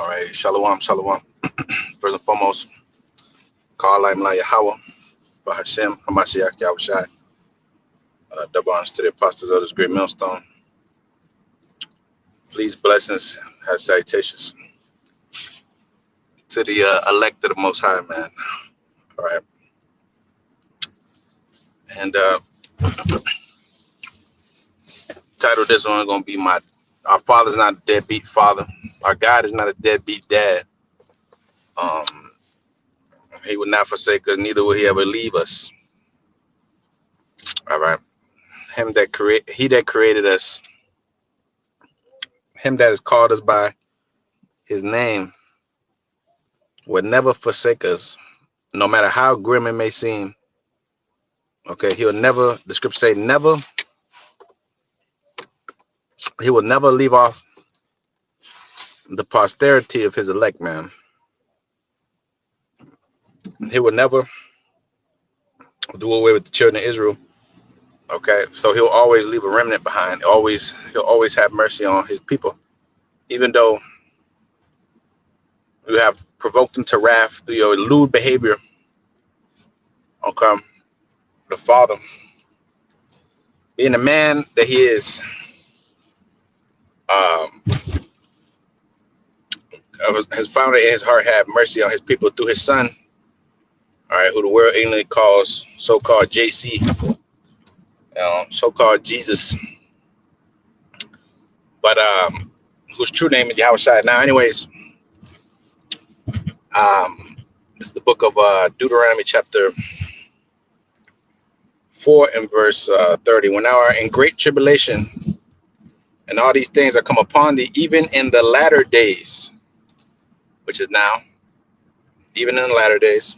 All right, shalom, shalom. First and foremost, call I'm La Yahweh, Bahashem, Hamashiach, Yahushai, double honors to the apostles of this great millstone. Please, blessings, have salutations to the elect of the Most High, man. All right, and title of this one is going to be Our Father's Not a Deadbeat Father. Our God is not a deadbeat dad. He would not forsake us, neither will he ever leave us. All right. He that created us, him that has called us by his name, would never forsake us, no matter how grim it may seem. Okay, he'll never, the scripture say never, he will never leave off the posterity of his elect, man. He will never do away with the children of Israel. Okay, so he'll always leave a remnant behind. He'll always have mercy on his people, even though you have provoked him to wrath through your lewd behavior. Okay, the Father, being the man that he is, has found it in his heart have mercy on his people through his Son. All right, who the world ignorantly calls so-called JC, so-called Jesus, but whose true name is Yahushua. Now, anyways, this is the book of Deuteronomy, chapter 4 and verse 30. When thou art in great tribulation, and all these things are come upon thee, even in the latter days, which is now, even in the latter days,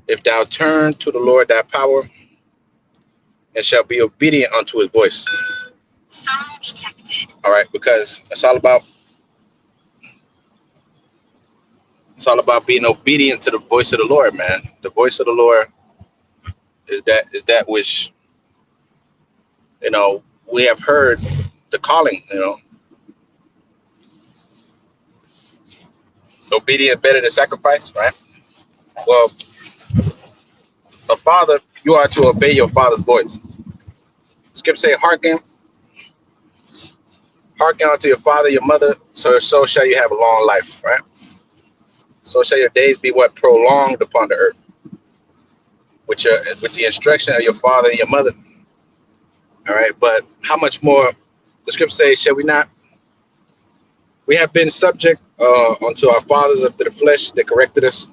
if thou turn to the Lord thy power, and shall be obedient unto his voice. Song detected. All right, because it's all about being obedient to the voice of the Lord, man. The voice of the Lord is that which, we have heard the calling, obedient better than sacrifice, right? Well, a father, you are to obey your father's voice. Scripture say, hearken unto your father, your mother, so shall you have a long life, right? So shall your days be what prolonged upon the earth, with the instruction of your father and your mother. All right, but how much more? The scripture says, shall we not? We have been subject unto our fathers after the flesh that corrected us.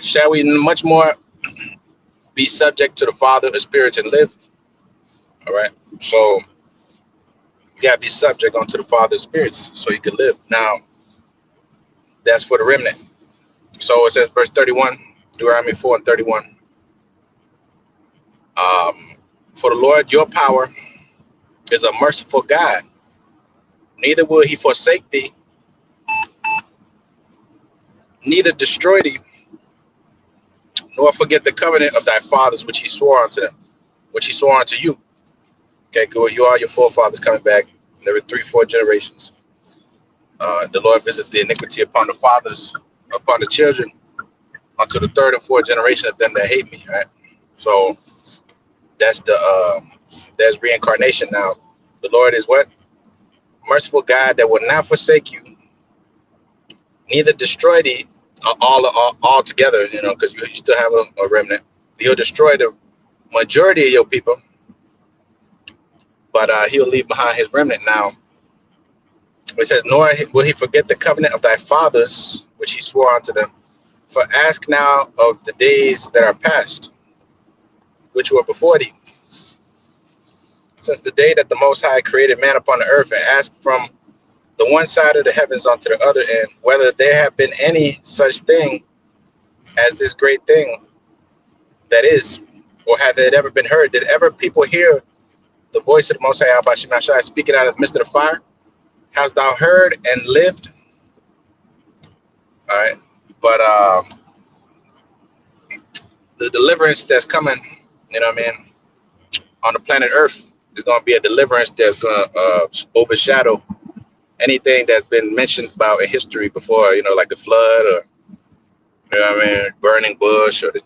Shall we much more be subject to the Father of spirit and live? All right, so you gotta be subject unto the Father of spirits so you can live. Now, that's for the remnant. So it says, verse 31, Deuteronomy 4 and 31. For the Lord your power is a merciful God. Neither will he forsake thee, neither destroy thee, nor forget the covenant of thy fathers which he swore unto them, which he swore unto you. Okay, good. You are your forefathers coming back every 3-4 generations. The Lord visit the iniquity upon the fathers, upon the children, unto the 3rd and 4th generation of them that hate me. Right. So that's there's reincarnation. Now, the Lord is what? Merciful God that will not forsake you, neither destroy thee all together. Because you still have a remnant. He'll destroy the majority of your people, but he'll leave behind his remnant. Now, it says, nor will he forget the covenant of thy fathers, which he swore unto them. For ask now of the days that are past, which were before thee, since the day that the Most High created man upon the earth, and ask from the one side of the heavens unto the other end, whether there have been any such thing as this great thing that is, or hath it ever been heard? Did ever people hear the voice of the Most High Abba Shemashai speaking out of the midst of the fire? Hast thou heard and lived? All right, but the deliverance that's coming, on the planet Earth is going to be a deliverance that's going to overshadow anything that's been mentioned about in history before, like the flood, or what I mean, burning bush, or the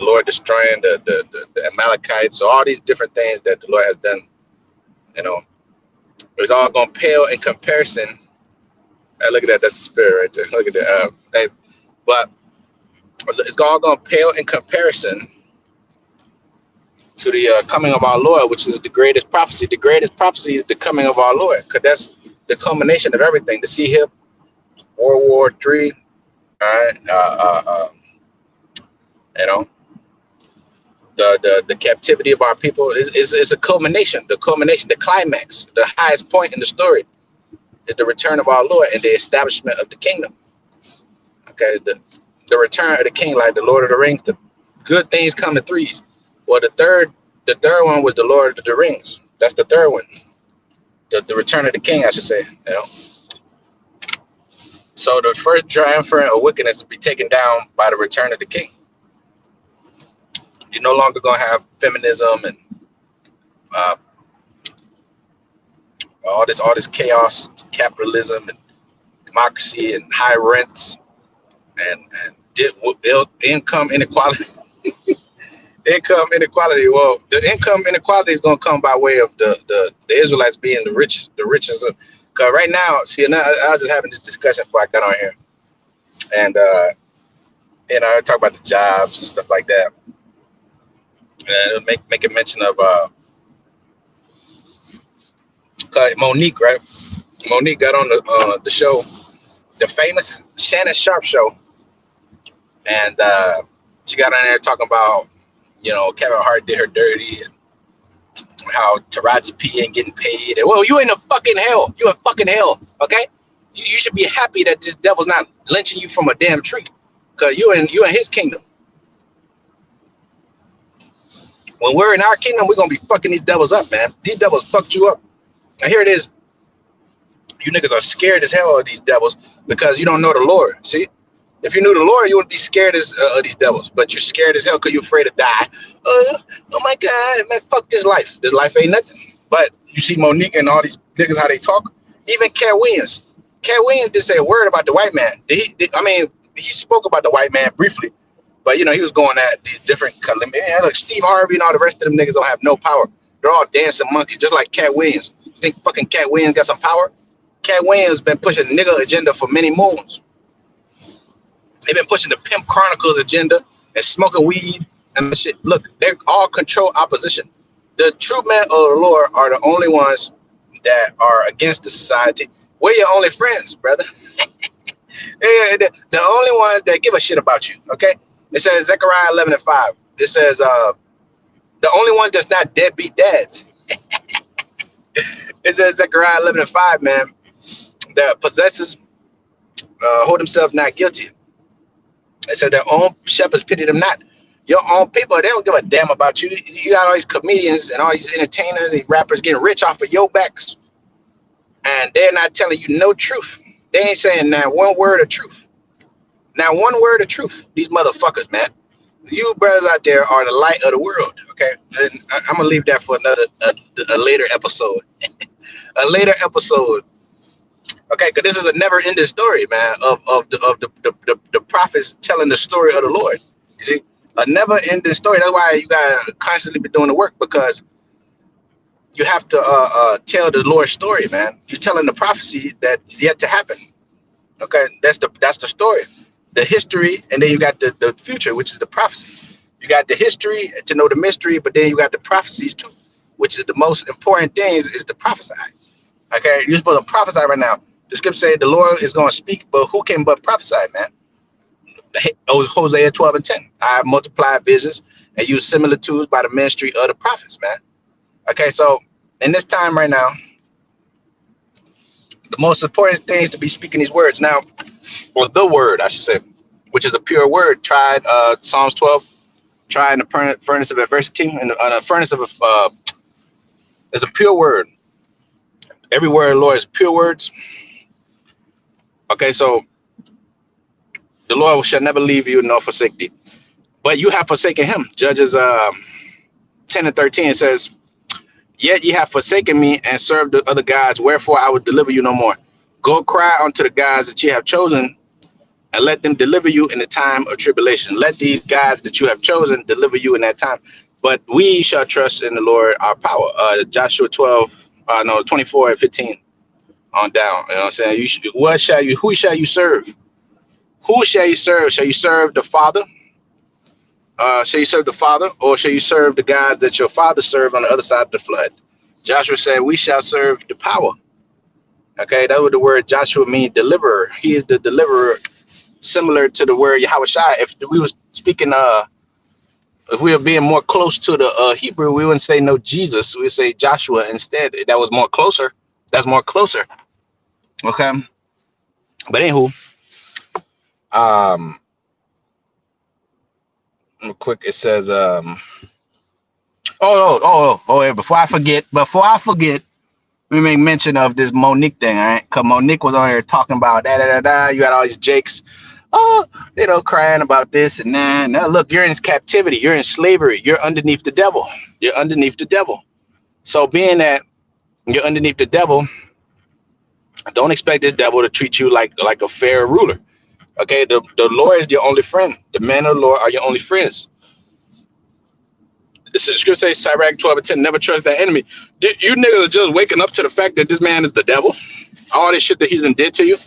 Lord destroying the Amalekites, or all these different things that the Lord has done, you know, it's all gonna pale in comparison. Look at that, that's the spirit right there. Look at that. But it's all gonna pale in comparison to the coming of our Lord, which is the greatest prophecy. The greatest prophecy is the coming of our Lord, because that's the culmination of everything. The sea hip, World War III, all right, you know, the captivity of our people is a culmination. The culmination, the climax, the highest point in the story is the return of our Lord and the establishment of the kingdom. Okay, the return of the king, like the Lord of the Rings. The good things come in threes. Well, the third one was the Lord of the Rings. That's the third one. The return of the king, I should say. So the first triumvirate of wickedness will be taken down by the return of the king. You're no longer gonna have feminism and all this chaos, capitalism and democracy and high rents and income inequality. Income inequality. Well, the income inequality is gonna come by way of the Israelites being the richest. Because right now, see, and I was just having this discussion before I got on here, and I talk about the jobs and stuff like that, and make a mention of Monique, right? Monique got on the show, the famous Shannon Sharp show, and she got on there talking about, Kevin Hart did her dirty, and how Taraji P ain't getting paid. And, well, you in the fucking hell. You in fucking hell, okay? You should be happy that this devil's not lynching you from a damn tree, because you in his kingdom. When we're in our kingdom, we're gonna be fucking these devils up, man. These devils fucked you up. And here it is. You niggas are scared as hell of these devils because you don't know the Lord. See? If you knew the Lord, you wouldn't be scared of these devils. But you're scared as hell because you're afraid to die. Oh my God, man, fuck this life. This life ain't nothing. But you see Monique and all these niggas, how they talk. Even Cat Williams. Cat Williams didn't say a word about the white man. He spoke about the white man briefly. But, he was going at these different, man, look, Steve Harvey and all the rest of them niggas don't have no power. They're all dancing monkeys, just like Cat Williams. You think fucking Cat Williams got some power? Cat Williams been pushing nigga agenda for many moons. They've been pushing the Pimp Chronicles agenda and smoking weed and shit. Look, they all control opposition. The true men of the Lord are the only ones that are against the society. We're your only friends, brother. The only ones that give a shit about you, okay? It says Zechariah 11:5. It says the only ones that's not deadbeat dads. It says Zechariah 11:5, man, that possessors hold themselves not guilty. It said their own shepherds pity them not. Your own people, they don't give a damn about you. You got all these comedians and all these entertainers, these rappers getting rich off of your backs. And they're not telling you no truth. They ain't saying not one word of truth. Not one word of truth. These motherfuckers, man. You brothers out there are the light of the world, okay? And I'm going to leave that for a later episode. A later episode. Okay, because this is a never-ending story, man, of the prophets telling the story of the Lord. You see, a never-ending story. That's why you gotta constantly be doing the work, because you have to tell the Lord's story, man. You're telling the prophecy that's yet to happen. Okay, that's the story, the history, and then you got the future, which is the prophecy. You got the history to know the mystery, but then you got the prophecies too, which is the most important thing is to prophesy. Okay, you're supposed to prophesy right now. The scripture said the Lord is going to speak, but who can but prophesy, man? Hosea 12:10. I multiplied visions and use similitudes by the ministry of the prophets, man. Okay, so in this time right now, the most important thing is to be speaking these words now, or the word, I should say, which is a pure word. Tried Psalms 12, tried in the furnace of adversity, and a furnace of is a pure word. Every word of the Lord is pure words. Okay, so the Lord shall never leave you nor forsake thee. But you have forsaken him. Judges 10:13 says, yet ye have forsaken me and served the other gods, wherefore I will deliver you no more. Go cry unto the gods that you have chosen, and let them deliver you in the time of tribulation. Let these guys that you have chosen deliver you in that time. But we shall trust in the Lord our power. Joshua 12, no, 24 and 15 on down. You know what I'm saying? Who shall you serve? Who shall you serve? Shall you serve the Father? Shall you serve the Father, or shall you serve the guys that your father served on the other side of the flood? Joshua said, we shall serve the power. Okay, that's what the word Joshua means, deliverer. He is the deliverer, similar to the word Yahweh Shai. If we was speaking, if we were being more close to the Hebrew, we wouldn't say no Jesus. We would say Joshua instead. That was more closer. That's more closer. Okay. But anywho, real quick, it says, yeah, before I forget, we make mention of this Monique thing, all right? Because Monique was on here talking about You had all these Jakes, crying about this and that. Now, look, you're in captivity. You're in slavery. You're underneath the devil. You're underneath the devil. So being that you're underneath the devil, don't expect this devil to treat you like a fair ruler. Okay, the Lord is your only friend. The men of the Lord are your only friends. The scripture says, Sirach 12 and 10, never trust that enemy. You niggas are just waking up to the fact that this man is the devil. All this shit that he's done did to you.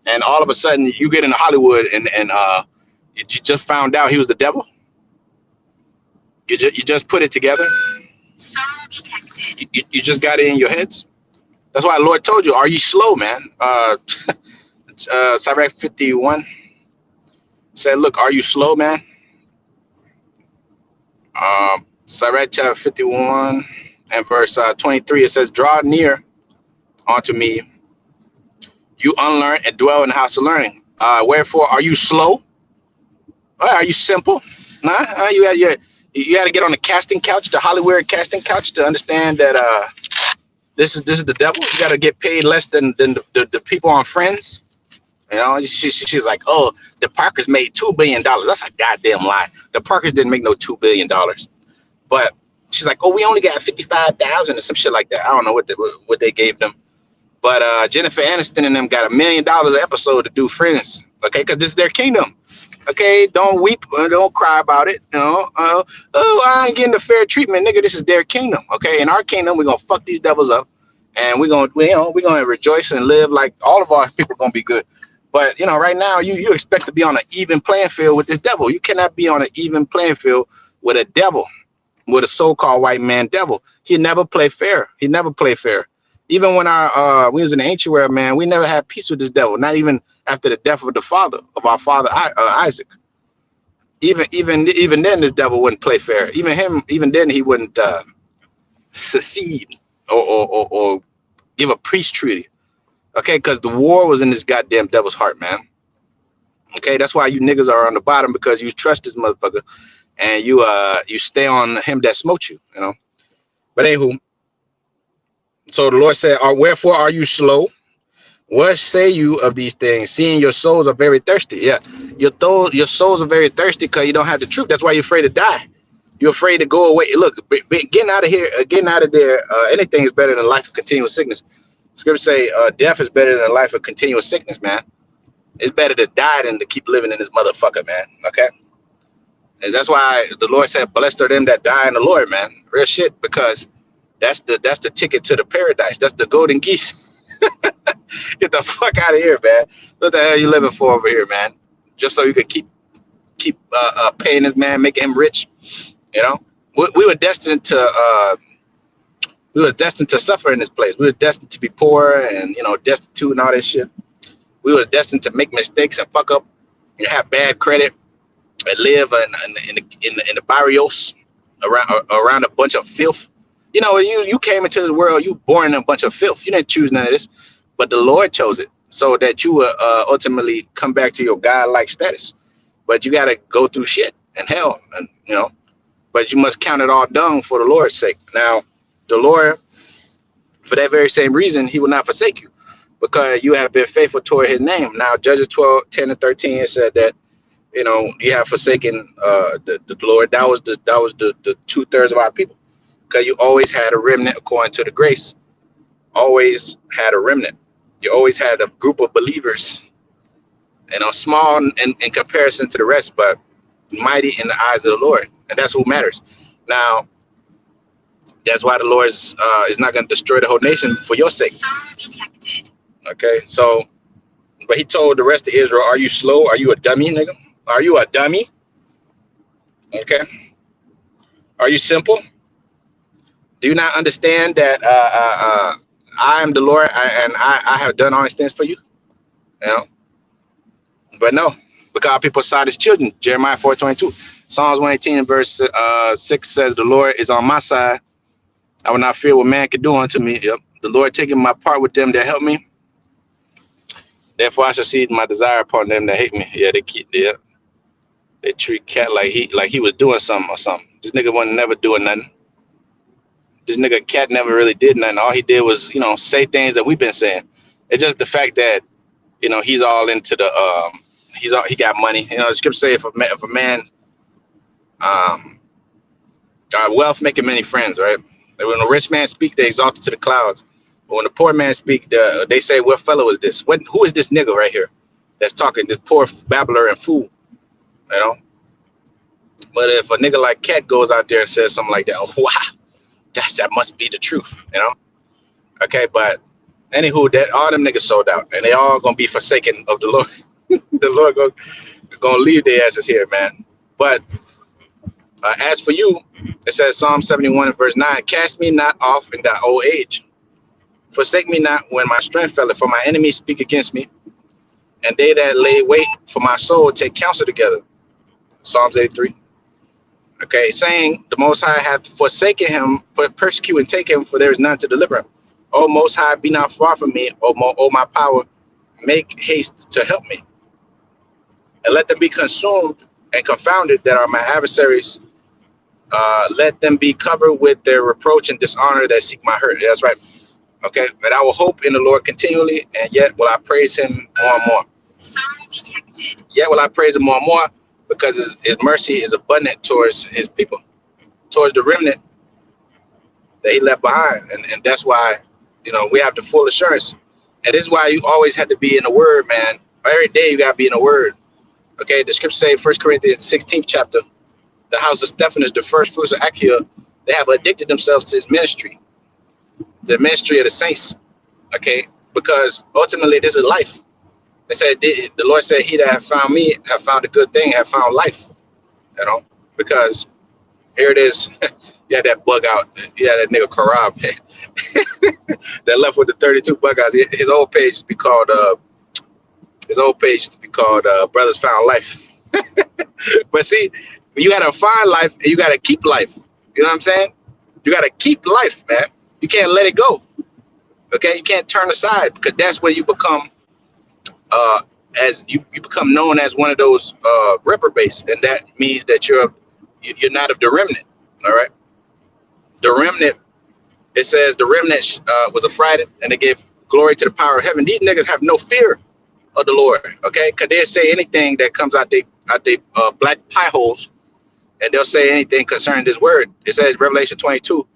And all of a sudden you get into Hollywood and you just found out he was the devil. You just put it together. You just got it in your heads. That's why the Lord told you, are you slow, man? Sirach 51 said, look, are you slow, man? Sirach chapter 51 and verse 23, it says, draw near unto me, you unlearned, and dwell in the house of learning. Wherefore are you slow? Are you simple? Nah, you had to get on the casting couch, the Hollywood casting couch, to understand that this is the devil. You got to get paid less than the people on Friends. You know, she's like, oh, the Parkers made $2 billion. That's a goddamn lie. The Parkers didn't make no $2 billion. But she's like, oh, we only got 55,000 or some shit like that. I don't know what they gave them. But Jennifer Aniston and them got $1 million an episode to do Friends. Okay, because this is their kingdom. Okay, don't weep, don't cry about it. You know, oh, I ain't getting the fair treatment, nigga. This is their kingdom. Okay, in our kingdom, we're gonna fuck these devils up, and we're gonna rejoice and live like all of our people are gonna be good. But right now you expect to be on an even playing field with this devil. You cannot be on an even playing field with a devil, with a so-called white man devil. He never play fair. Even when we was in the ancient world, man, we never had peace with this devil. Not even after the death of our father Isaac. Even then, this devil wouldn't play fair. Even then, he wouldn't secede or give a peace treaty. Okay, because the war was in this goddamn devil's heart, man. Okay, that's why you niggas are on the bottom, because you trust this motherfucker, and you stay on him that smote you. But anywho. So the Lord said, wherefore are you slow? What say you of these things? Seeing your souls are very thirsty. Yeah, your souls are very thirsty because you don't have the truth. That's why you're afraid to die. You're afraid to go away. Look, getting out of here, getting out of there, anything is better than a life of continuous sickness. Scripture say death is better than a life of continuous sickness, man. It's better to die than to keep living in this motherfucker, man. Okay? And that's why the Lord said, blessed are them that die in the Lord, man. Real shit, because that's the ticket to the paradise. That's the golden geese. Get the fuck out of here, man. What the hell are you living for over here, man? Just so you could keep paying this man, making him rich. We were destined to suffer in this place. We were destined to be poor and destitute and all this shit. We were destined to make mistakes and fuck up and have bad credit and live in the barrios around a bunch of filth. You came into this world, you born in a bunch of filth. You didn't choose none of this, but the Lord chose it so that you would ultimately come back to your God-like status. But you got to go through shit and hell, and but you must count it all dung for the Lord's sake. Now, the Lord, for that very same reason, he will not forsake you, because you have been faithful toward his name. Now, Judges 12:10 and 13, it said that you have forsaken the Lord. That was the 2/3 of our people. Because you always had a remnant according to the grace. Always had a remnant. You always had a group of believers, small in comparison to the rest, but mighty in the eyes of the Lord, and that's what matters. Now, that's why the Lord is not going to destroy the whole nation for your sake. Okay, so, but he told the rest of Israel, "Are you slow? Are you a dummy, nigga? Are you a dummy? Okay, are you simple? Do you not understand that I am the Lord, and I have done all these things for you? You know, but no, because people saw his children." Jeremiah 4:22, Psalms 118 and verse 6 says, "The Lord is on my side. I will not fear what man can do unto me. Yep. The Lord taking my part with them that help me. Therefore, I shall see my desire upon them that hate me." Yeah, they treat Cat like he was doing something or something. This nigga wasn't never doing nothing. This nigga Cat never really did nothing. All he did was, say things that we've been saying. It's just the fact that, he's all into the he got money. The scripture say if a man wealth making many friends, right? When a rich man speak, they exalt it to the clouds. But when the poor man speak, they say, "What fellow is this? Who is this nigga right here that's talking? This poor babbler and fool." You know. But if a nigga like Cat goes out there and says something like that, oh wow, that must be the truth. Okay, but anywho, that all them niggas sold out, and they all gonna be forsaken of the Lord. The Lord gonna leave their asses here, man. But as for you, it says Psalm 71 and verse 9, "Cast me not off in thy old age. Forsake me not when my strength faileth, for my enemies speak against me, and they that lay wait for my soul take counsel together." Psalms 83. Okay, saying, "The Most High hath forsaken him, but persecute and take him, for there is none to deliver him. O Most High, be not far from me. O my power, make haste to help me. And let them be consumed and confounded that are my adversaries. Let them be covered with their reproach and dishonor that seek my hurt." That's right. Okay, but I will hope in the Lord continually, and yet will I praise him more and more. Yet will I praise him more and more, because his mercy is abundant towards his people, towards the remnant that he left behind. And that's why, we have the full assurance. And this is why you always have to be in the word, man. Every day you got to be in the word. Okay, the scripture say 1 Corinthians 16th chapter, the house of Stephanus, the first fruits of Achaia, they have addicted themselves to his ministry, the ministry of the saints. Okay, because ultimately this is life. They said, the Lord said, "He that have found me have found a good thing, have found life." Because here it is. Yeah, that bug out. Yeah, that nigga Karab that left with the 32 bug outs. His old page to be called Brothers Found Life. But see, you gotta find life and you gotta keep life. You know what I'm saying? You gotta keep life, man. You can't let it go. Okay, you can't turn aside, because that's when you become as you become known as one of those reprobates, and that means that you're not of the remnant. All right, the remnant. It says the remnant was affrighted, and they gave glory to the power of heaven. These niggas have no fear of the Lord. Okay, because they'll say anything that comes out they black pie holes, and they'll say anything concerning this word. It says Revelation 22,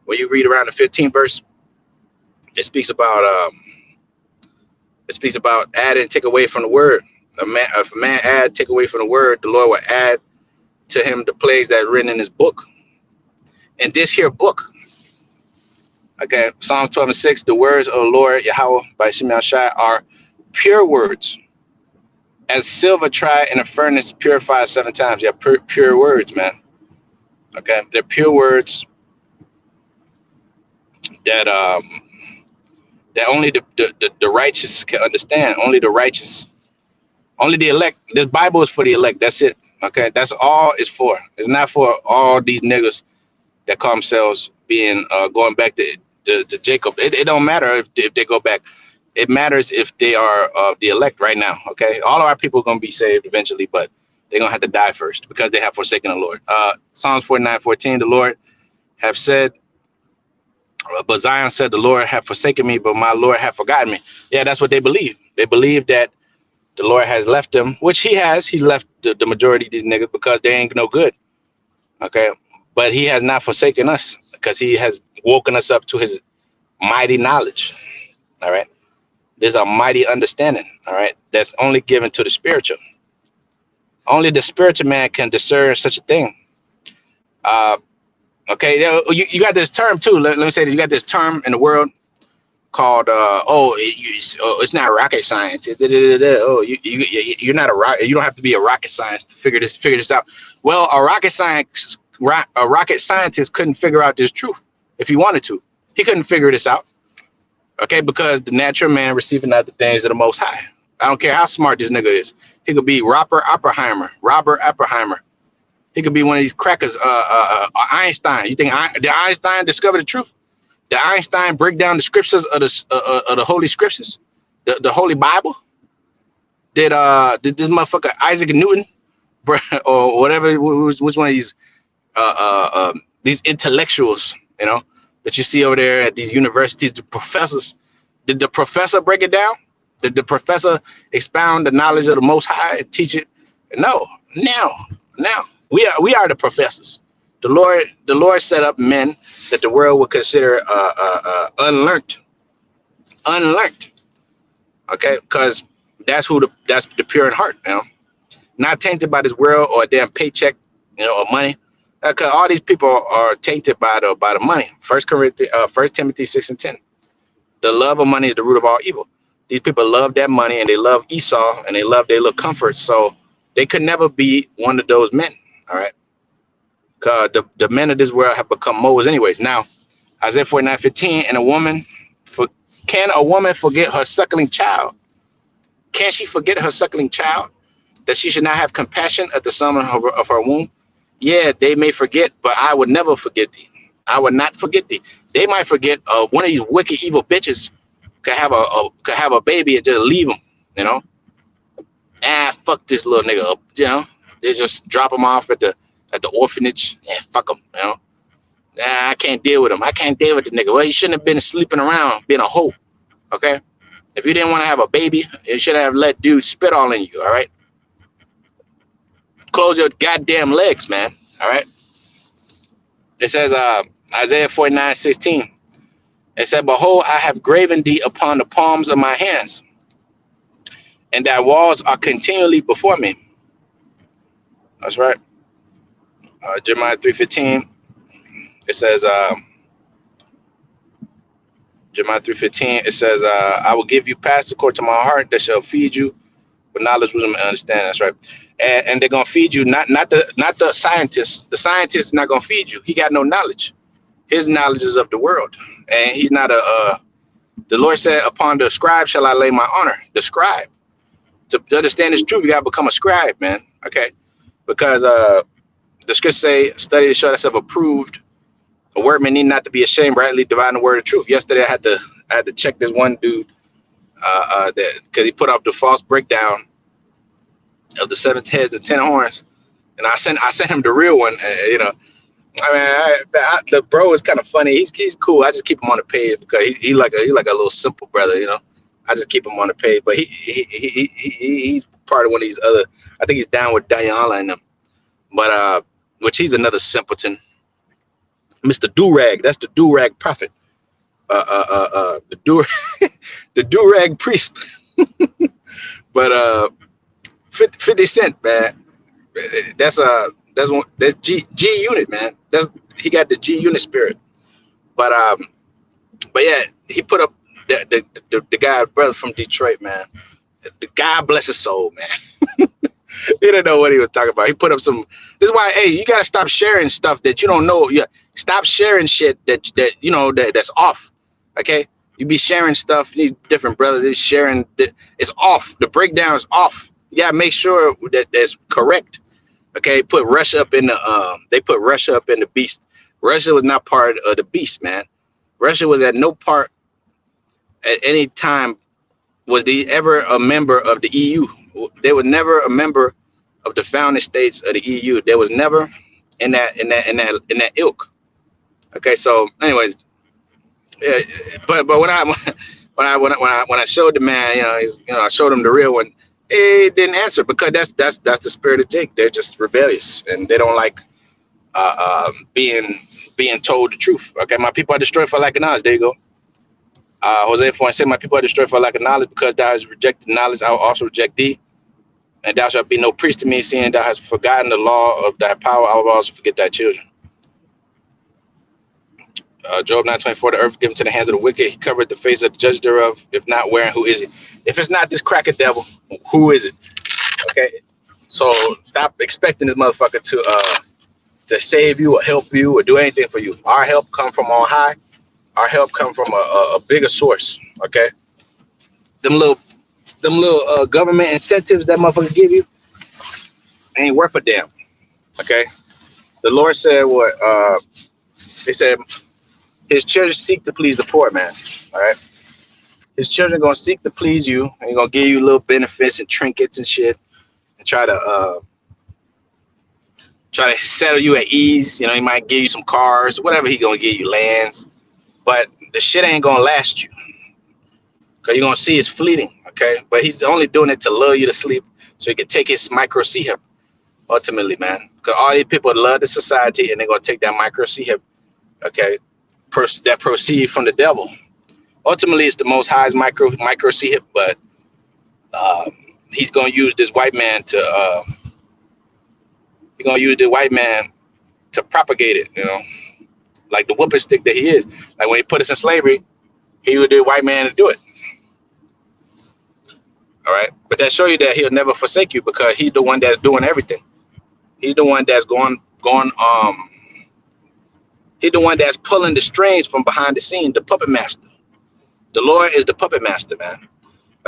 when you read around the 15th verse, it speaks about add and take away from the word. If a man add, take away from the word, the Lord will add to him the plagues that are written in his book. In this here book, okay, Psalms 12 and 6, "The words of the Lord Yahweh by Shimei Shai are pure words, as silver tried in a furnace, purified 7 times." Yeah, pure words, man. Okay, they're pure words that only the righteous can understand. Only the righteous, only the elect. This Bible is for the elect. That's it. Okay, that's all it's for. It's not for all these niggas that call themselves being going back to Jacob. It don't matter if they go back. It matters if they are the elect right now. Okay, all of our people are gonna be saved eventually, but they're gonna have to die first because they have forsaken the Lord. Psalms 49:14, "The Lord have said." But Zion said, "The Lord have forsaken me, but my Lord have forgotten me." Yeah, that's what they believe. They believe that the Lord has left them, which he has. He left the majority of these niggas because they ain't no good. Okay. But he has not forsaken us, because he has woken us up to his mighty knowledge. All right. There's a mighty understanding, all right, that's only given to the spiritual. Only the spiritual man can discern such a thing. Uh, okay, you got this term too. Let me say that you got this term in the world called it's not rocket science. Oh, you're not a rocket. You don't have to be a rocket scientist to figure this out. Well, a rocket scientist couldn't figure out this truth if he wanted to. He couldn't figure this out. Okay, because the natural man receiving not the things of the Most High. I don't care how smart this nigga is. He could be Robert Oppenheimer. He could be one of these crackers. Einstein. You think did Einstein discover the truth? Did Einstein break down the scriptures of the holy scriptures, the Holy Bible? Did this motherfucker Isaac Newton, or whatever? Which one of these intellectuals, that you see over there at these universities, the professors? Did the professor break it down? Did the professor expound the knowledge of the Most High and teach it? No. Now we are the professors. The Lord set up men that the world would consider unlearned. Okay, because that's the pure in heart, not tainted by this world or a damn paycheck, or money. Because all these people are tainted by the money. First Timothy 6:10. The love of money is the root of all evil. These people love that money, and they love Esau, and they love their little comforts. So they could never be one of those men. All right. The men of this world have become moles anyways. Now, Isaiah 49:15, can a woman forget her suckling child? Can she forget her suckling child, that she should not have compassion at the son of her womb? Yeah, they may forget, but I would never forget thee. I would not forget thee. They might forget one of these wicked, evil bitches could have a baby and just leave him, fuck this little nigga up, They just drop him off at the orphanage and fuck him, I can't deal with him. I can't deal with the nigga. Well, you shouldn't have been sleeping around being a hoe, okay? If you didn't want to have a baby, you should have let dudes spit all in you, all right? Close your goddamn legs, man, all right? It says, Isaiah 49:16. It said, behold, I have graven thee upon the palms of my hands, and thy walls are continually before me. That's right. Jeremiah 3:15. It says, Jeremiah 3:15. It says, I will give you pastors according to my heart that shall feed you with knowledge, wisdom, and understanding. That's right. And they're gonna feed you, not the scientist. The scientist is not gonna feed you. He got no knowledge. His knowledge is of the world, and he's not the Lord said, upon the scribe shall I lay my honor. The scribe. To understand this truth, you gotta become a scribe, man. Okay, because the scriptures say, study to show thyself approved. A workman need not to be ashamed, rightly dividing the word of truth. Yesterday, I had to check this one dude that because he put up the false breakdown of the 7 heads and 10 horns, and I sent him the real one. The bro is kind of funny. He's cool. I just keep him on the page because he like a little simple brother. I just keep him on the page. But he's part of one of these other. I think he's down with Diana and them. But which he's another simpleton. Mr. Durag. That's the Durag prophet. The Durag priest. But 50 Cent, man. That's G Unit, man. He got the G Unit spirit. But yeah, he put up the guy brother from Detroit, man. The guy, bless his soul, man. He didn't know what he was talking about. He put up some. This is why, hey, you gotta stop sharing stuff that you don't know. Yeah, stop sharing shit that's off. Okay, you be sharing stuff. These different brothers, they sharing. It's off. The breakdown is off. You gotta make sure that that's correct. Okay, put Russia up in the they put Russia up in the beast. Russia was not part of the beast, man. Russia was at no part at any time was they ever a member of the EU. They were never a member of the founding states of the EU. They was never in that ilk. Okay, so anyways, yeah, but when I showed the man, I showed him the real one. It didn't answer because that's the spirit of Jake. They're just rebellious and they don't like being told the truth. Okay, my people are destroyed for lack of knowledge. There you go. Hosea 4 and 6, my people are destroyed for lack of knowledge, because thou hast rejected knowledge, I will also reject thee. And thou shalt be no priest to me, seeing thou hast forgotten the law of thy power, I will also forget thy children. Job 9:24, the earth given to the hands of the wicked, he covered the face of the judge thereof. If not, wherein who is it? If it's not this cracker devil, who is it? Okay, so stop expecting this motherfucker to save you or help you or do anything for you. Our help come from on high. Our help come from a bigger source. Okay, them little government incentives that motherfucker give you ain't worth a damn. Okay, the Lord said what? He said his children seek to please the poor man. All right, his children gonna seek to please you, and he's gonna give you little benefits and trinkets and shit, and try to settle you at ease. You know, he might give you some cars, whatever he gonna give you, lands, but the shit ain't gonna last you, because you're gonna see it's fleeting. Okay, but he's only doing it to lull you to sleep so he can take his micro C hip ultimately, man, because all these people love the society, and they're gonna take that micro C hip, okay, that proceed from the devil. Ultimately, it's the Most High's micro C hip, but he's gonna use this white man to propagate it, you know, like the whooping stick that he is. Like when he put us in slavery, he would do white man to do it. All right, but that show you that he'll never forsake you, because he's the one that's doing everything. He's the one that's he's the one that's pulling the strings from behind the scene, the puppet master. The Lord is the puppet master, man.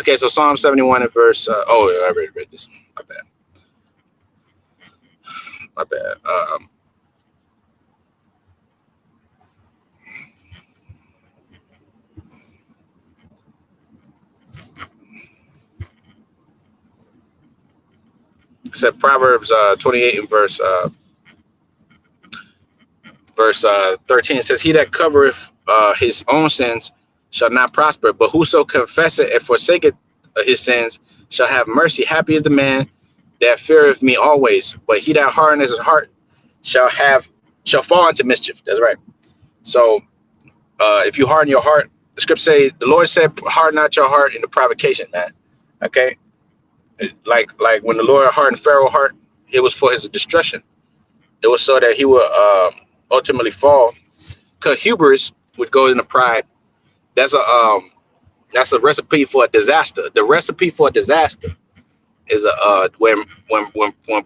Okay, so Psalm 71 and verse. I already read this. My bad. It said Proverbs 28 and verse 13. It says, "He that covereth his own sins shall not prosper, but whoso confesseth and forsaketh his sins shall have mercy. Happy is the man that feareth me always, but he that hardeneth his heart shall fall into mischief." That's right. So if you harden your heart, the scripture say, the Lord said, harden not your heart into provocation, man. Okay, like when the Lord hardened Pharaoh's heart, it was for his destruction. It was so that he would ultimately fall, because hubris would go into pride. That's a recipe for a disaster. The recipe for a disaster is when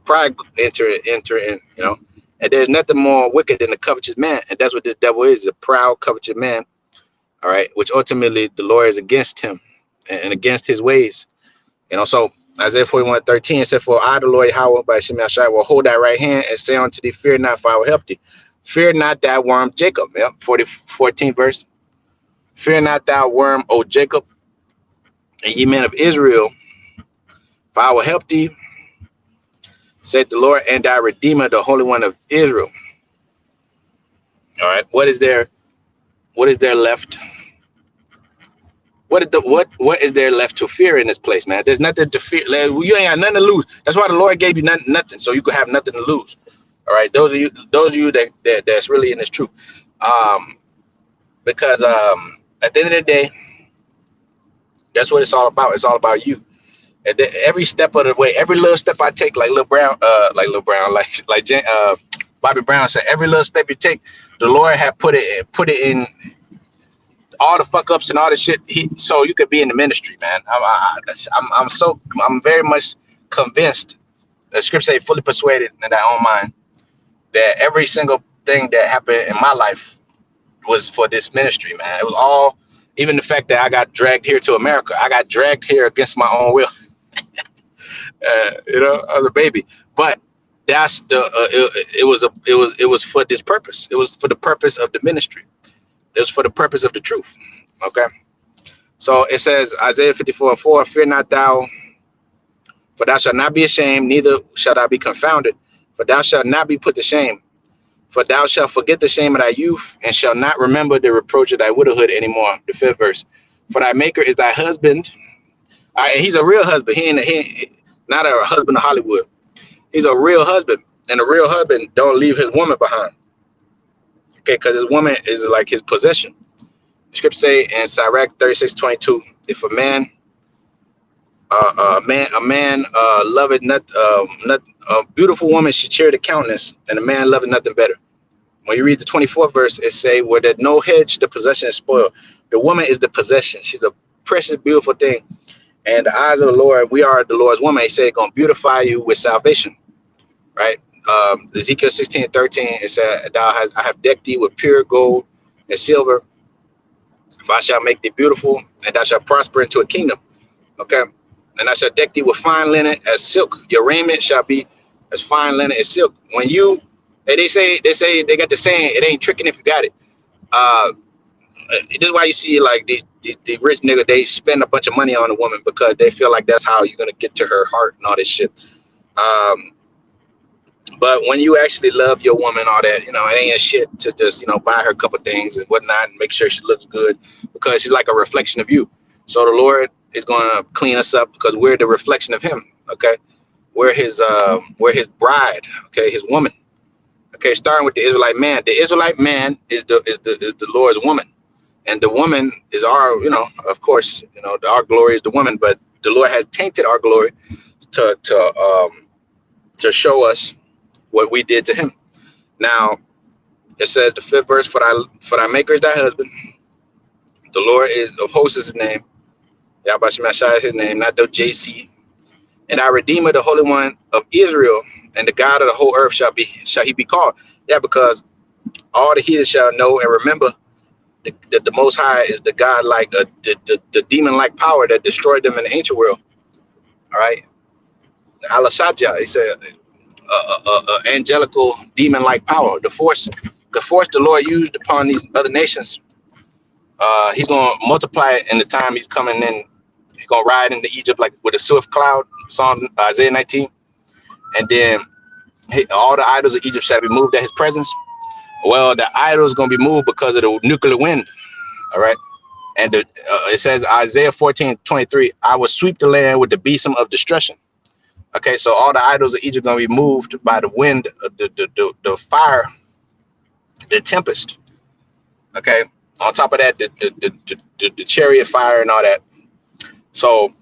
pride enter in, you know. And there's nothing more wicked than a covetous man, and that's what this devil is, a proud, covetous man. All right, which ultimately the Lord is against him and against his ways. You know, so Isaiah 41:13 said, "For I, the Lord Yahweh, by Shem Yahshai, will hold thy right hand and say unto thee, fear not, for I will help thee. Fear not, thou worm Jacob." Yep, 14th verse. "Fear not, thou worm, O Jacob, and ye men of Israel, for I will help thee, said the Lord, and thy Redeemer, the Holy One of Israel." All right, what is there left? What is there left to fear in this place, man? There's nothing to fear. You ain't got nothing to lose. That's why the Lord gave you nothing, so you could have nothing to lose. All right, those of you that's really in this truth, because at the end of the day, that's what it's all about. It's all about you. And every step of the way, every little step I take, like Bobby Brown said, every little step you take, the Lord had put it in all the fuck ups and all the shit, so you could be in the ministry, man. I'm very much convinced. The scripture say, fully persuaded in thy own mind, that every single thing that happened in my life was for this ministry, man. It was all, even the fact that I got dragged here to America. I got dragged here against my own will. You know, as a baby. But that's it was for this purpose. It was for the purpose of the ministry. It was for the purpose of the truth. Okay. So it says, Isaiah 54:4, "Fear not thou, for thou shalt not be ashamed, neither shalt thou be confounded, for thou shalt not be put to shame. For thou shalt forget the shame of thy youth, and shalt not remember the reproach of thy widowhood anymore." The 5th verse. "For thy maker is thy husband." All right, and he's a real husband. He ain't not a husband of Hollywood. He's a real husband, and a real husband don't leave his woman behind. Okay, because his woman is like his possession. Scripture say in Sirach 36:22, if a man loveth not a beautiful woman should cheer the countenance, and a man loveth nothing better. When you read the 24th verse, it say, where there's no hedge, the possession is spoiled. The woman is the possession. She's a precious, beautiful thing. And the eyes of the Lord, we are the Lord's woman. He said, going to beautify you with salvation, right? Ezekiel 16:13, it said, I have decked thee with pure gold and silver. If I shall make thee beautiful, and thou shalt prosper into a kingdom. Okay. And I shall deck thee with fine linen as silk. Your raiment shall be as fine linen as silk. When you, and they got the saying, it ain't tricking if you got it. Uh, this is why you see like these rich niggas, they spend a bunch of money on a woman because they feel like that's how you're gonna get to her heart and all this shit. Um, but when you actually love your woman, all that, you know, it ain't a shit to just, you know, buy her a couple things and whatnot and make sure she looks good because she's like a reflection of you. So the Lord is gonna clean us up because we're the reflection of Him. Okay, we're His bride. Okay, His woman. Okay, starting with the Israelite man. The Israelite man is the Lord's woman. And the woman is our, you know, of course, you know, our glory is the woman, but the Lord has tainted our glory to show us what we did to Him. Now, it says the 5th verse, for thy maker is thy husband. The Lord is of hosts is His name. Yahweh Shemashai is His name, not the JC. And our Redeemer, the Holy One of Israel, and the God of the whole earth shall He be called. Yeah, because all the heathens shall know and remember the Most High is the God like the demon like power that destroyed them in the ancient world. All right, Alashaja, he said, angelical demon like power. The force the Lord used upon these other nations. He's gonna multiply it in the time He's coming in. He's gonna ride into Egypt like with a swift cloud. Psalm Isaiah 19, and then all the idols of Egypt shall be moved at His presence. Well, the idols gonna be moved because of the nuclear wind. All right. And it says Isaiah 14:23, I will sweep the land with the besom of destruction. Okay, so all the idols of Egypt gonna be moved by the wind, the fire, the tempest. Okay, on top of that, the chariot fire and all that. So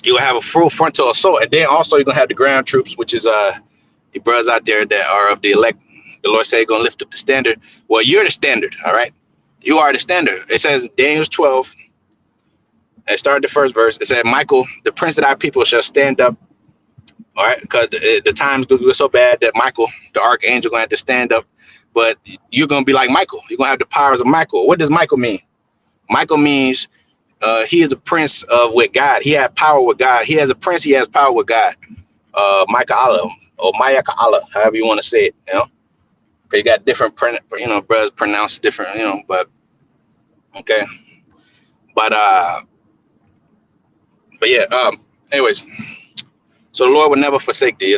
you'll have a full frontal assault, and then also you're gonna have the ground troops, which is your brothers out there that are of the elect. The Lord said He's gonna lift up the standard. Well, you're the standard, all right. You are the standard. It says Daniel 12. And start the first verse. It said, Michael, the prince of thy people, shall stand up. All right, because the times go so bad that Michael, the archangel, gonna have to stand up. But you're gonna be like Michael. You're gonna have the powers of Michael. What does Michael mean? Michael means he is a prince with God. He had power with God. He has a prince. He has power with God. Micah Allah or Mayaka Allah, however you want to say it. You know, you got different, brothers pronounce different. You know, but okay, but yeah. Anyways, so the Lord will never forsake thee.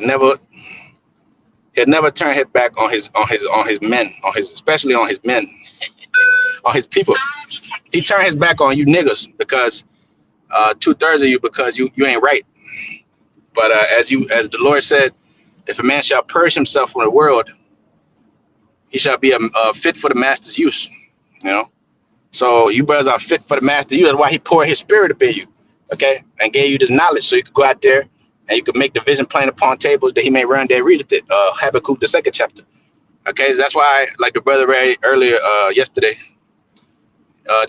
He'll never turn his back on his men, especially on his men, on His people. He turned His back on you niggas because 2/3 of you because you ain't right. But as the Lord said, if a man shall purge himself from the world, he shall be fit for the master's use. You know, so you brothers are fit for the master use. That's why He poured His Spirit up in you, okay, and gave you this knowledge so you could go out there and you could make the vision plain upon tables that He may run there. Read it, Habakkuk the 2nd chapter. Okay, so that's why, like the brother read earlier yesterday,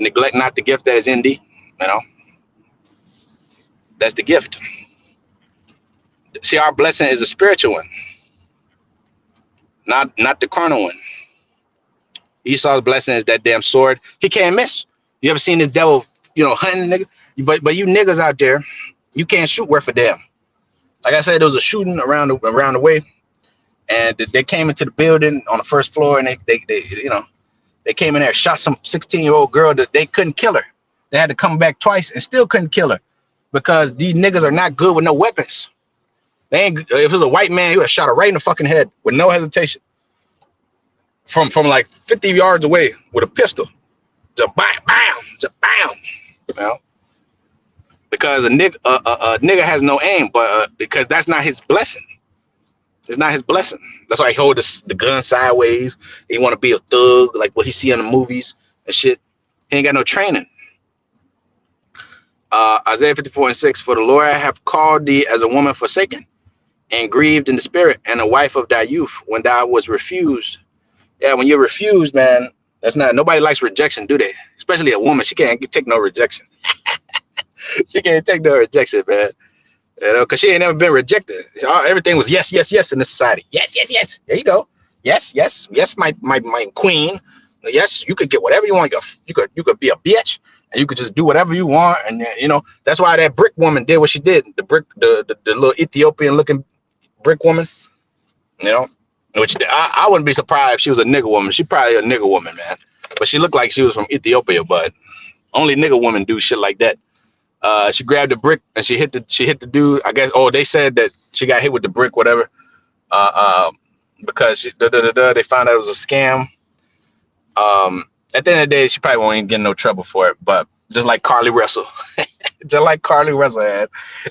neglect not the gift that is in thee. You know, that's the gift. See, our blessing is a spiritual one, not the carnal one. Esau's blessing is that damn sword. He can't miss. You ever seen this devil, hunting nigga? But you niggas out there, you can't shoot worth a damn. Like I said, there was a shooting around the way, and they came into the building on the first floor, and they came in there, shot some 16-year-old girl that they couldn't kill her. They had to come back twice and still couldn't kill her because these niggas are not good with no weapons. They ain't. If it was a white man, he would have shot her right in the fucking head with no hesitation. From like 50 yards away with a pistol. Just bam, bam, just bam. You know? Because a nigga has no aim, but because that's not his blessing. It's not his blessing. That's why he hold the gun sideways. He want to be a thug, like what he see in the movies and shit. He ain't got no training. Isaiah 54:6, for the Lord have called thee as a woman forsaken and grieved in the spirit, and a wife of thy youth, when thou was refused. Yeah, when you're refused, man, that's not, nobody likes rejection, do they? Especially a woman. She can't take no rejection. She can't take no rejection, man. You know, because she ain't never been rejected. Everything was yes, yes, yes in this society. Yes, yes, yes. There you go. Yes, yes, yes, my queen. Yes, you could get whatever you want. You could be a bitch, and you could just do whatever you want. And you know, that's why that brick woman did what she did. The little Ethiopian looking brick woman. You know, which I wouldn't be surprised if she was a nigger woman. She probably a nigger woman, man. But she looked like she was from Ethiopia. But only nigger women do shit like that. She grabbed the brick and she hit the dude. I guess. Oh, they said that she got hit with the brick, whatever. Because they found out it was a scam. At the end of the day, she probably won't even get in no trouble for it. But just like Carly Russell, just like Carly Russell had.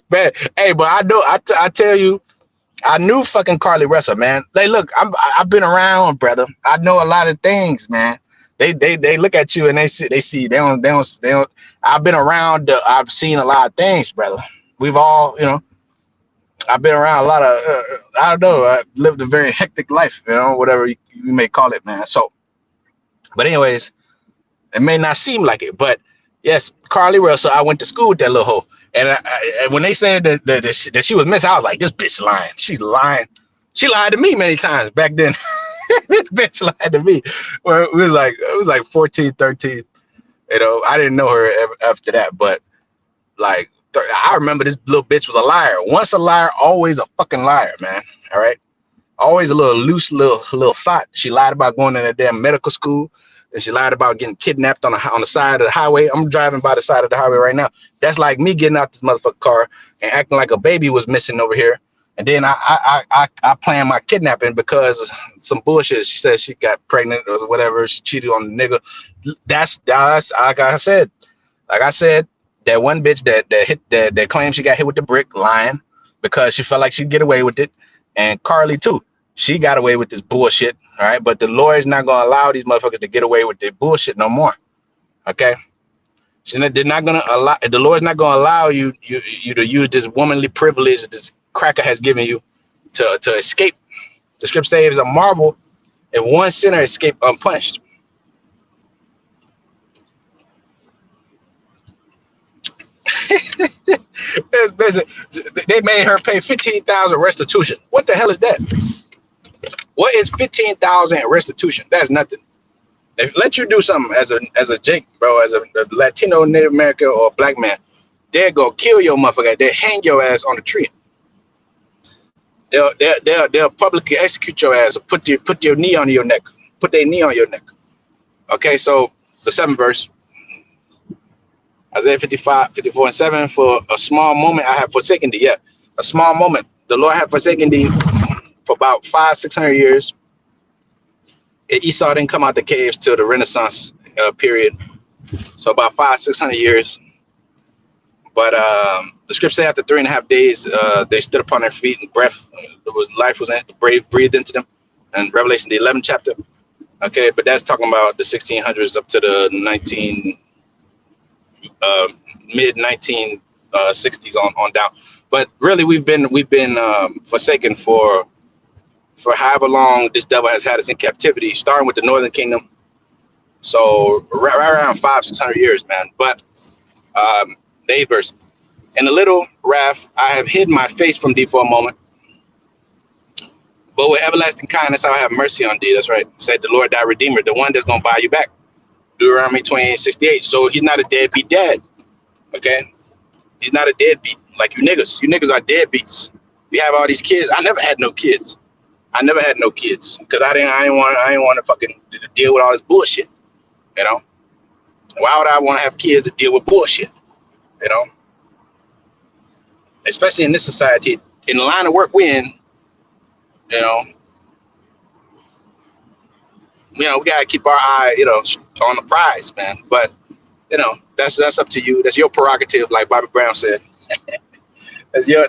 Man, hey, but I know. I tell you, I knew fucking Carly Russell, man. Like, look, I've been around, brother. I know a lot of things, man. They look at you and they see they don't. I've been around. I've seen a lot of things, brother. We've all, you know. I've been around a lot of. I don't know. I lived a very hectic life, you know, whatever you may call it, man. So, but anyways, it may not seem like it, but yes, Carly Russell. I went to school with that little hoe, and when they said that she was missing, I was like, this bitch lying. She's lying. She lied to me many times back then. This bitch lied to me. Where it was like 14, 13. You know, I didn't know her after that, but like I remember this little bitch was a liar. Once a liar, always a fucking liar, man. All right, always a little loose, little thought. She lied about going to that damn medical school, and she lied about getting kidnapped on the side of the highway. I'm driving by the side of the highway right now. That's like me getting out this motherfucking car and acting like a baby was missing over here. And then I planned my kidnapping because some bullshit. She said she got pregnant or whatever. She cheated on the nigga. That's like I said. Like I said, that one bitch that claimed she got hit with the brick, lying because she felt like she'd get away with it. And Carly too. She got away with this bullshit. All right, but the lawyer's not gonna allow these motherfuckers to get away with their bullshit no more. Okay. They're not gonna allow. The lawyer's not gonna allow you to use this womanly privilege that this cracker has given you to escape. The script says it's a marvel if one sinner escape unpunished. They made her pay 15,000 restitution. What the hell is that? What is 15,000 restitution? That's nothing. If let you do something as a Jake, bro, as a Latino, Native American, or a black man, they're gonna kill your motherfucker. They hang your ass on a tree. They'll publicly execute your ass or put your knee on your neck. Put their knee on your neck. Okay, so the 7th verse. Isaiah 54:7, for a small moment I have forsaken thee. Yeah, a small moment. The Lord have forsaken thee for about 500-600 years. Esau didn't come out the caves till the Renaissance period. So about 500-600 years. But the scripture say after 3.5 days, they stood upon their feet and life was breathed into them. And Revelation, the 11th chapter. Okay, but that's talking about the 1600s up to the mid 1960s on down. But really, we've been forsaken for however long this devil has had us in captivity, starting with the Northern Kingdom. So right around 500-600 years, man. But the 8th verse. In a little wrath, I have hid my face from thee for a moment. But with everlasting kindness, I'll have mercy on thee. That's right. Said the Lord thy Redeemer, the one that's going to buy you back. Deuteronomy 28:68. So he's not a deadbeat dad. Okay? He's not a deadbeat like you niggas. You niggas are deadbeats. You have all these kids. I never had no kids. Because I didn't want to fucking deal with all this bullshit. You know? Why would I want to have kids to deal with bullshit? You know? Especially in this society, in the line of work we're in, you know, we gotta keep our eye, on the prize, man. But that's up to you. That's your prerogative, like Bobby Brown said. that's your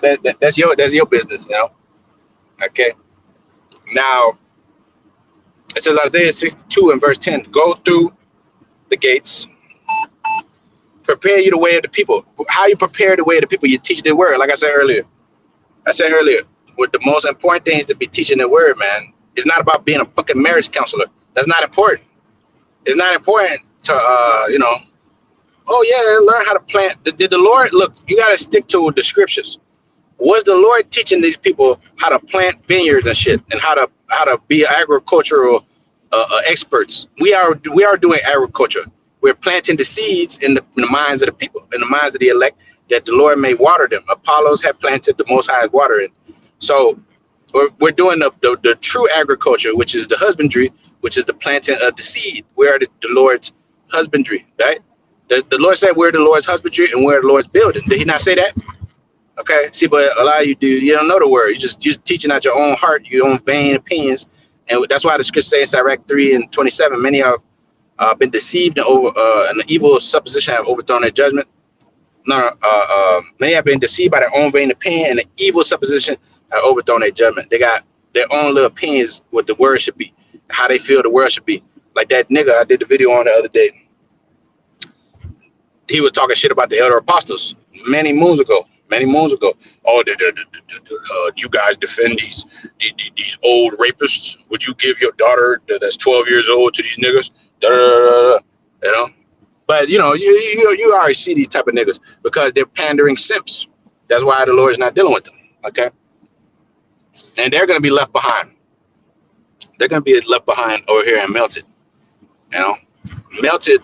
business, Okay. Now it says Isaiah 62 and verse 10. Go through the gates, prepare you the way of the people. How you prepare the way of the people? You teach the word. Like I said earlier, what the most important thing is to be teaching the word, man. It's not about being a fucking marriage counselor. That's not important. It's not important to, oh yeah, learn how to plant. Did the Lord, look, you got to stick to the scriptures. Was the Lord teaching these people how to plant vineyards and shit, and how to be agricultural experts? We are doing agriculture. We're planting the seeds in the minds of the people, in the minds of the elect, that the Lord may water them. Apollos have planted, the Most High is watering. So we're doing the true agriculture, which is the husbandry, which is the planting of the seed. We are the Lord's husbandry, right? The Lord said we're the Lord's husbandry and we're the Lord's building. Did he not say that? Okay. See, but a lot of you don't know the word. You're just teaching out your own heart, your own vain opinions. And that's why the scripture says in Sirach 3:27, many have been deceived and over an evil supposition have overthrown their judgment. Many have been deceived by their own vain opinion, and an evil supposition have overthrown their judgment. They got their own little opinions what the word should be, how they feel the word should be. Like that nigga I did the video on the other day. He was talking shit about the elder apostles many moons ago. Oh, you guys defend these old rapists. Would you give your daughter that's 12 years old to these niggas? You know. But you already see these type of niggas because they're pandering simps. That's why the Lord is not dealing with them. Okay. And they're gonna be left behind. They're gonna be left behind over here and melted. Melted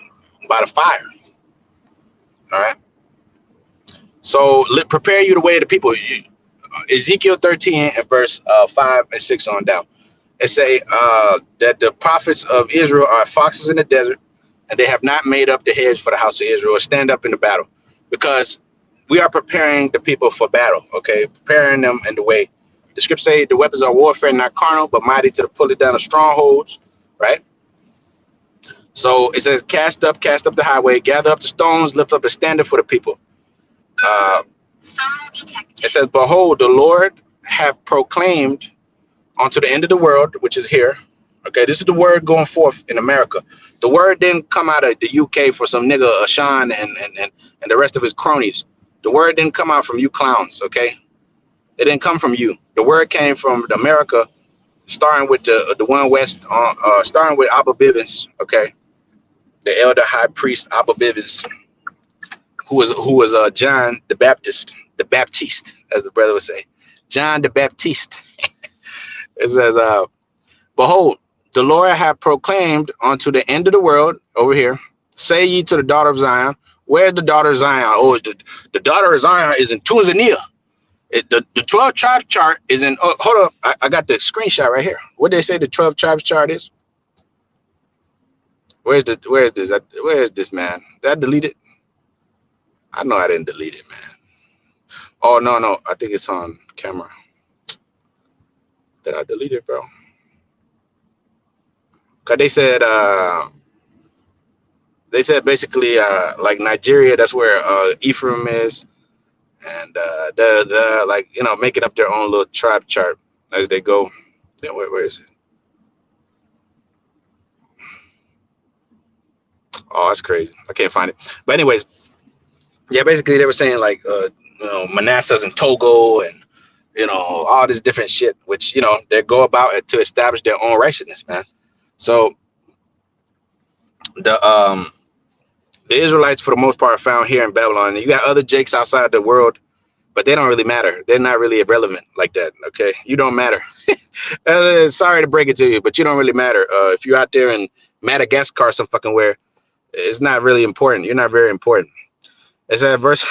by the fire. All right. So prepare you the way of the people. Ezekiel 13 and verse 5 and 6 on down. It say that the prophets of Israel are foxes in the desert, and they have not made up the hedge for the house of Israel or stand up in the battle, because we are preparing the people for battle. Okay, preparing them in the way. The scripture say the weapons are warfare, not carnal, but mighty to the pulling down of strongholds. Right. So it says, cast up the highway, gather up the stones, lift up a standard for the people. It says, behold, the Lord have proclaimed unto the end of the world, which is here. Okay, this is the word going forth in America. The word didn't come out of the UK for some nigga, Ashan, and the rest of his cronies. The word didn't come out from you clowns, okay? It didn't come from you. The word came from America, starting with the one west, starting with Abba Bivens, okay? The elder high priest Abba Bivens, who was John the Baptist, as the brother would say, John the Baptist. It says, behold, the Lord hath proclaimed unto the end of the world, over here, say ye to the daughter of Zion. Where's the daughter of Zion? Oh, the daughter of Zion is in Tanzania. The 12 tribes chart is in, oh, hold up, I got the screenshot right here. What they say the 12 tribes chart is? Where is this, man? Did I delete it? I know I didn't delete it, man. Oh, no, I think it's on camera. Did I delete it, bro? Cause they said basically like Nigeria, that's where Ephraim is, and like making up their own little tribe chart as they go. Yeah, where is it? Oh, that's crazy. I can't find it. But anyways, yeah, basically they were saying like Manasseh's in Togo and all this different shit, which they go about it to establish their own righteousness, man. So the Israelites for the most part are found here in Babylon. You got other jakes outside the world, but they don't really matter. They're not really irrelevant like that. Okay, you don't matter. Sorry to break it to you, but you don't really matter. If you're out there in Madagascar some fucking where, it's not really important. You're not very important. It's at verse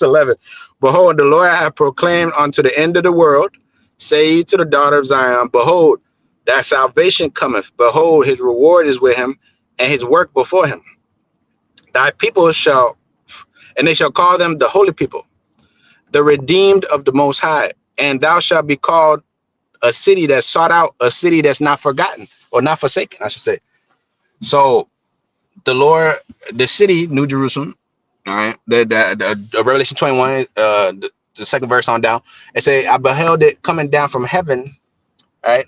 11. Behold, the Lord hath proclaimed unto the end of the world, say ye to the daughter of Zion, behold, that salvation cometh. Behold, his reward is with him, and his work before him. Thy people shall, and they shall call them the holy people, the redeemed of the Most High. And thou shalt be called a city that's sought out, a city that's not forgotten, or not forsaken, I should say. So the Lord, the city, New Jerusalem, all right, the Revelation 21, the second verse on down, it say, I beheld it coming down from heaven, right,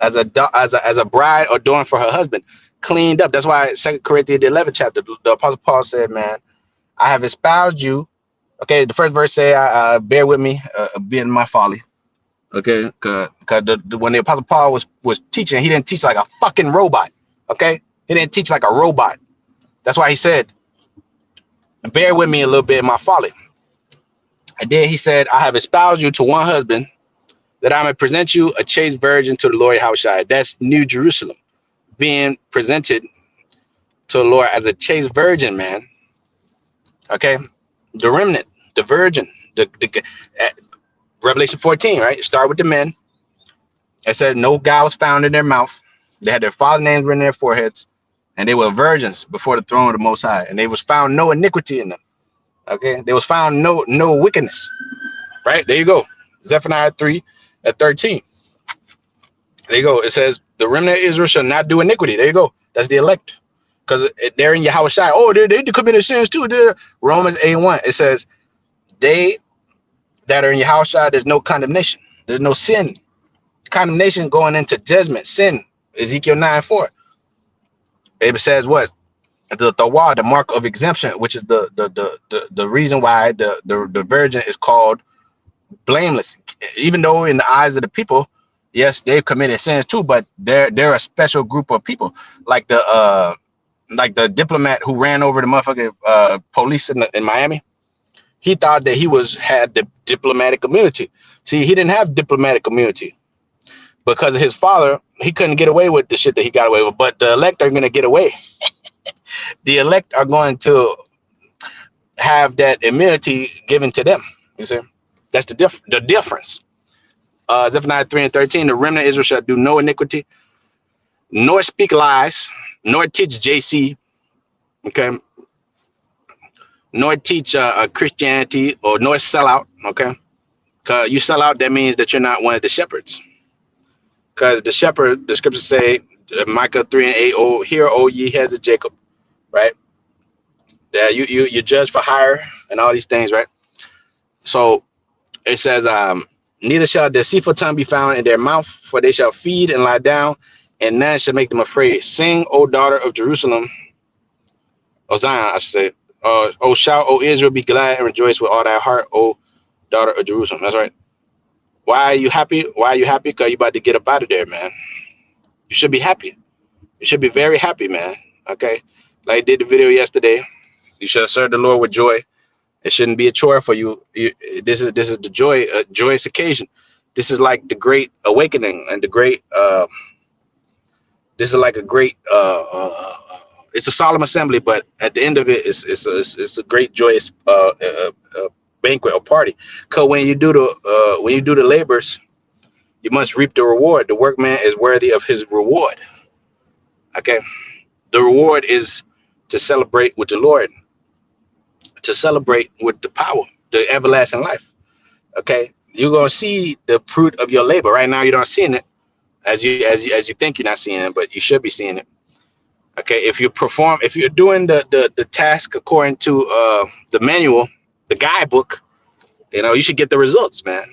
as a bride adorned for her husband, cleaned up. That's why 2 Corinthians the 11th chapter, the Apostle Paul said, man, I have espoused you. Okay, the first verse say, bear with me, being my folly. Okay, cause when the Apostle Paul was teaching, he didn't teach like a fucking robot. Okay, he didn't teach like a robot. That's why he said, bear with me a little bit in my folly. And then he said, I have espoused you to one husband, that I may present you a chaste virgin to the Lord Yahushua. That's New Jerusalem being presented to the Lord as a chaste virgin, man. Okay, the remnant, the virgin, the Revelation 14, right? Start with the men. It says no guile was found in their mouth. They had their father names written in their foreheads, and they were virgins before the throne of the Most High, and they was found no iniquity in them. Okay, there was found no wickedness. Right there you go, Zephaniah 3:13. There you go. It says the remnant of Israel shall not do iniquity. There you go. That's the elect, because they're in Yahweh Shai. Oh, they committed sins too. They're Romans 8:1. It says they that are in Yahweh Shai, there's no condemnation. There's no sin. Condemnation going into judgment. Sin. Ezekiel 9:4. It says what? The mark of exemption, which is the reason why the virgin is called blameless, even though in the eyes of the people, yes, they've committed sins too, but they're a special group of people, like the diplomat who ran over the motherfucking police in Miami. He thought that he had the diplomatic immunity. See, he didn't have diplomatic immunity because of his father. He couldn't get away with the shit that he got away with, but the elect are going to get away. The elect are going to have that immunity given to them. You see, that's the difference. Zephaniah 3:13, the remnant of Israel shall do no iniquity, nor speak lies, nor teach JC, okay, nor teach Christianity, or nor sell out, okay? Because you sell out, that means that you're not one of the shepherds. Because the shepherd, the scriptures say, Micah 3:8, oh, hear, O ye heads of Jacob, right? Yeah, you judge for hire and all these things, right? So it says, neither shall deceitful tongue be found in their mouth, for they shall feed and lie down, and none shall make them afraid. Sing, O daughter of Jerusalem, O Zion, I should say. O shout, O Israel, be glad and rejoice with all thy heart, O daughter of Jerusalem. That's right. Why are you happy? Why are you happy? Because you're about to get up out of there, man. You should be happy. You should be very happy, man. Okay? Like I did the video yesterday. You should serve the Lord with joy. It shouldn't be a chore for you. This is the joyous occasion. This is like the great awakening and the great. This is like a great. It's a solemn assembly, but at the end of it, it's a great joyous banquet or party. Because when you do the labors, you must reap the reward. The workman is worthy of his reward. Okay, the reward is to celebrate with the Lord, to celebrate with the power, the everlasting life. Okay, you're gonna see the fruit of your labor. Right now, you're not seeing it, as you think you're not seeing it, but you should be seeing it. Okay, if you're doing the task according to the manual, the guidebook, you should get the results, man.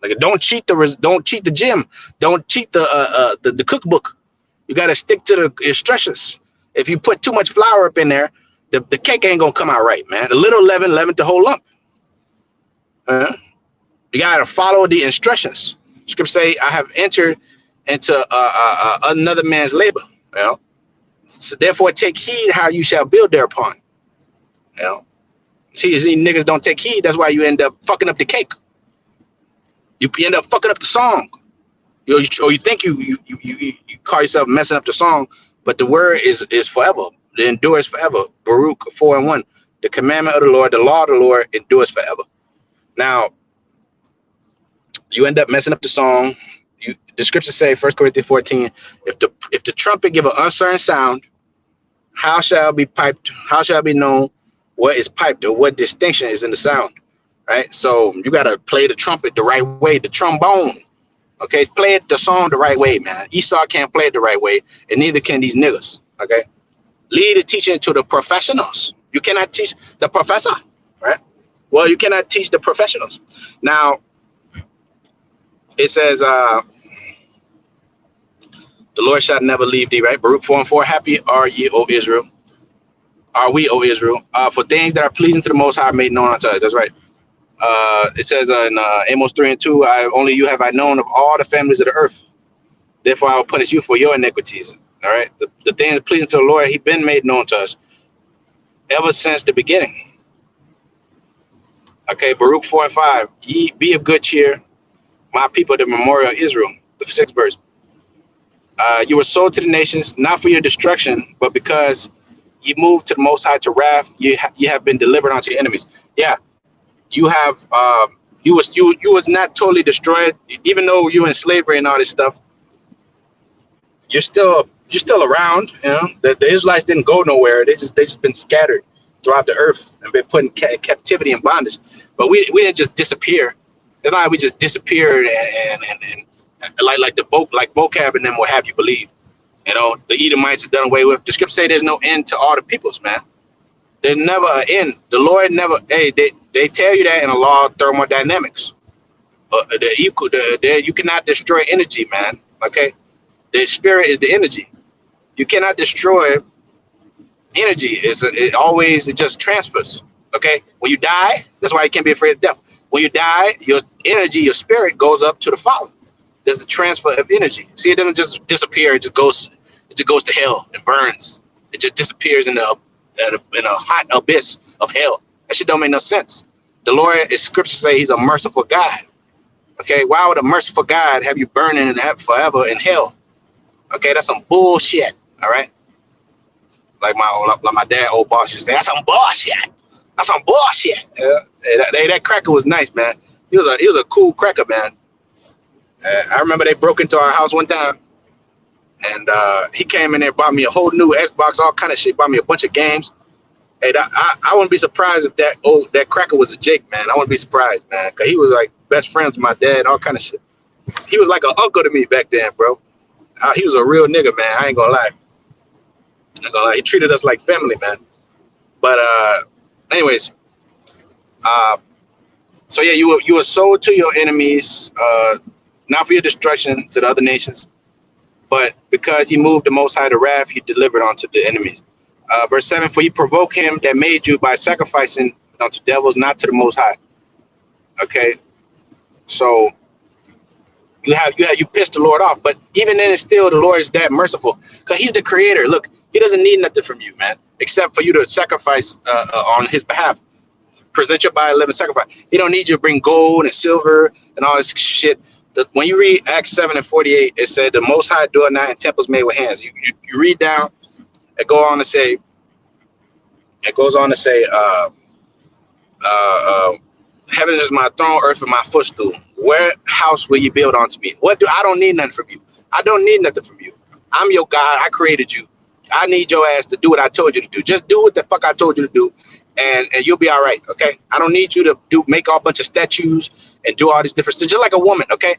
Like, don't cheat the gym, don't cheat the cookbook. You got to stick to the instructions. If you put too much flour up in there, the cake ain't gonna come out right, man. A little leaven the whole lump. You gotta follow the instructions. Scripture say, "I have entered into another man's labor." So therefore, take heed how you shall build thereupon. See, niggas don't take heed. That's why you end up fucking up the cake. You end up fucking up the song. Or you think you call yourself messing up the song, but the word is forever. It endures forever. Baruch 4:1. The commandment of the Lord, the law of the Lord endures forever. Now, you end up messing up the song. The scriptures say, 1 Corinthians 14, if the trumpet give an uncertain sound, how shall it be piped? How shall it be known what is piped, or what distinction is in the sound? Right? So you gotta play the trumpet the right way, the trombone. Okay, play the song the right way, man. Esau can't play it the right way, and neither can these niggas. Okay, lead the teaching to the professionals. You cannot teach the professor, right? Well, you cannot teach the professionals. Now, it says, the Lord shall never leave thee, right? Baruch 4:4, happy are ye, O Israel. are we, O Israel, for things that are pleasing to the Most High made known unto us. That's right. It says in Amos 3 and 2, only you have I known of all the families of the earth. Therefore, I will punish you for your iniquities. All right. The things pleasing to the Lord, He been made known to us ever since the beginning. Okay. Baruch 4 and 5. Ye be of good cheer, my people, the memorial of Israel. The 6th verse. You were sold to the nations, not for your destruction, but because you moved to the Most High to wrath. You have been delivered unto your enemies. Yeah. You have you was not totally destroyed, even though you were in slavery and all this stuff. You're still around. You know, the Israelites didn't go nowhere. They just been scattered throughout the earth and been put in captivity and bondage. But we didn't just disappear. It's not like we just disappeared and like the vocab and them will have you believe. You know, the Edomites are done away with. The scripture say there's no end to all the peoples, man. There's never an end. The Lord never. Hey, they tell you that in the law of thermodynamics. You cannot destroy energy, man. Okay, the spirit is the energy. You cannot destroy energy. It just transfers. Okay, when you die, that's why you can't be afraid of death. When you die, your energy, your spirit goes up to the Father. There's a transfer of energy. See, it doesn't just disappear. It just goes to hell and burns. It just disappears in a hot abyss of hell. That shit don't make no sense. The Lord, as scripture say, He's a merciful God. Okay, why would a merciful God have you burning in that forever in hell? Okay, that's some bullshit. All right, like my dad, old boss, used to say, that's some bullshit. That's some bullshit. Yeah, that cracker was nice, man. He was a cool cracker, man. I remember they broke into our house one time, and he came in there, bought me a whole new Xbox, all kind of shit, bought me a bunch of games. Hey, I wouldn't be surprised if that cracker was a Jake, man. I wouldn't be surprised, man, because he was like best friends with my dad, all kind of shit. He was like an uncle to me back then, bro. He was a real nigga, man. I ain't gonna lie. He treated us like family, man. But anyways, so yeah, you were sold to your enemies, not for your destruction to the other nations, but because you moved the Most High to wrath, you delivered unto the enemies. Verse 7, for you provoke him that made you by sacrificing unto devils, not to the Most High. Okay, so you pissed the Lord off, but even then, it's still the Lord is that merciful because He's the Creator. Look, He doesn't need nothing from you, man, except for you to sacrifice on His behalf. Present your body, living sacrifice. He don't need you to bring gold and silver and all this shit. When you read Acts 7 and 48, it said the Most High doeth not in temples made with hands. You read down. It goes on to say, heaven is my throne, earth is my footstool. Where house will you build unto me? I don't need nothing from you. I don't need nothing from you. I'm your God. I created you. I need your ass to do what I told you to do. Just do what the fuck I told you to do, and you'll be all right. Okay. I don't need you to make all bunch of statues and do all these different things. Just like a woman. Okay.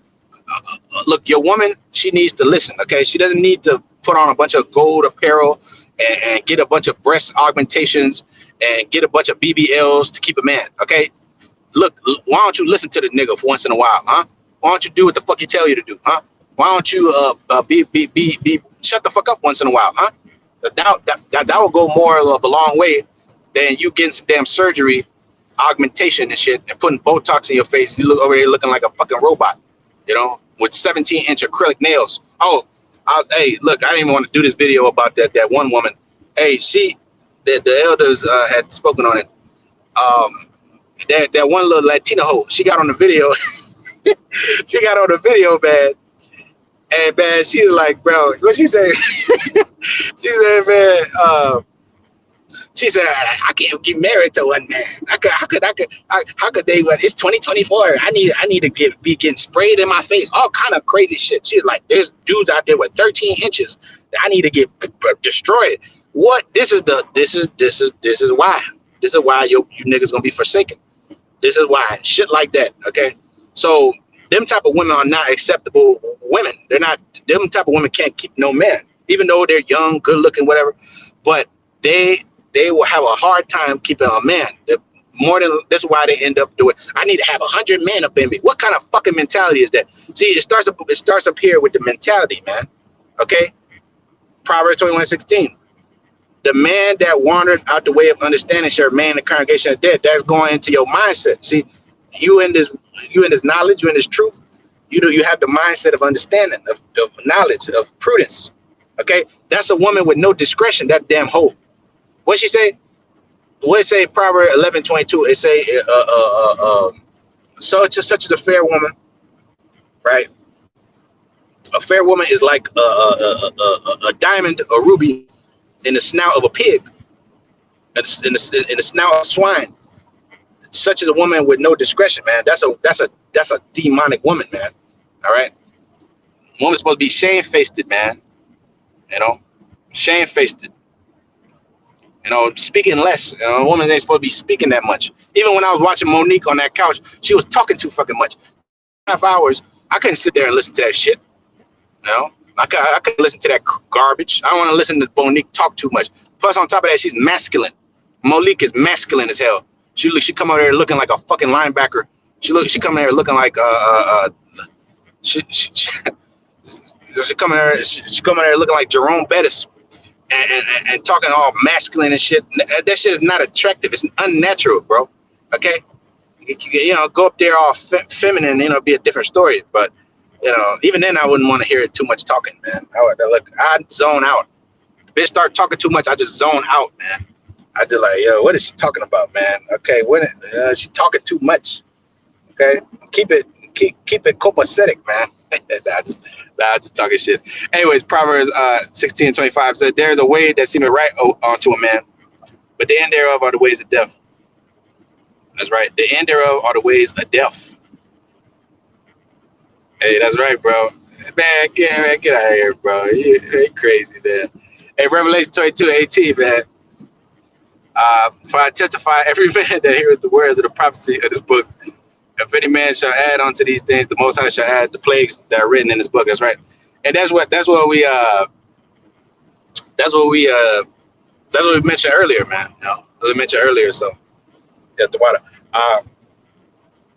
Look, your woman, she needs to listen. Okay. She doesn't need to put on a bunch of gold apparel and get a bunch of breast augmentations and get a bunch of BBLs to keep a man. Okay. Look, why don't you listen to the nigga for once in a while, huh? Why don't you do what the fuck he tell you to do, huh? Why don't you be shut the fuck up once in a while, huh? That will go more of a long way than you getting some damn surgery, augmentation and shit, and putting Botox in your face. You look over there looking like a fucking robot, you know, with 17-inch acrylic nails. Oh, hey, look, I didn't even want to do this video about that one woman. Hey, the elders had spoken on it. That one little Latina hoe, she got on the video. She got on the video, man. And man, she's like, bro, what she said? She said, man, she said, I can't get married to one man. How could they? It's 2024. I need to be getting sprayed in my face. All kind of crazy shit. She's like, there's dudes out there with 13 inches that I need to get destroyed. What? This is why. This is why you niggas gonna be forsaken. This is why shit like that. Okay, so them type of women are not acceptable women. They're not. Them type of women can't keep no man, even though they're young, good looking, whatever. But they will have a hard time keeping a man. That's why they end up doing. I need to have 100 men up in me. What kind of fucking mentality is that? See, it starts up here with the mentality, man. Okay, Proverbs 21:16. The man that wandered out the way of understanding shall remain in the congregation of dead. That's going into your mindset. See, you in this knowledge, you in this truth. You have the mindset of understanding, of knowledge, of prudence. Okay, that's a woman with no discretion. That damn hoe. What she say? What it say? Proverbs 11:22. It say, such as a fair woman, right? A fair woman is like a diamond, a ruby in the snout of a pig, in the snout of a swine. Such as a woman with no discretion, man. That's a demonic woman, man. All right, woman's supposed to be shamefaced, man. You know, shamefaced. You know, speaking less. You know, a woman ain't supposed to be speaking that much. Even when I was watching Monique on that couch, she was talking too fucking much. 2.5 hours, I couldn't sit there and listen to that shit. You know, I couldn't listen to that garbage. I don't want to listen to Monique talk too much. Plus, on top of that, she's masculine. Monique is masculine as hell. She come out there looking like a fucking linebacker. She come there looking like she come in there looking like Jerome Bettis and talking all masculine and shit. That shit is not attractive. It's unnatural, bro. Okay, you know, go up there all feminine. You know, be a different story. But you know, even then, I wouldn't want to hear too much talking, man. I'd zone out. Bitch start talking too much, I just zone out, man. I just like, yo, what is she talking about, man? Okay, when she talking too much. Okay, keep it copacetic, man. Nah, just talking shit. Anyways, Proverbs 16:25 said, "There is a way that seemeth right unto a man, but the end thereof are the ways of death." That's right. The end thereof are the ways of death. Hey, that's right, bro. Man, get out of here, bro. You crazy, man. Hey, Revelation 22:18, man. For I testify every man that heareth the words of the prophecy of this book. If any man shall add unto these things, the Most High shall add the plagues that are written in this book. That's right. And that's what we mentioned earlier, man. You know, as we mentioned earlier. So, yeah, the water.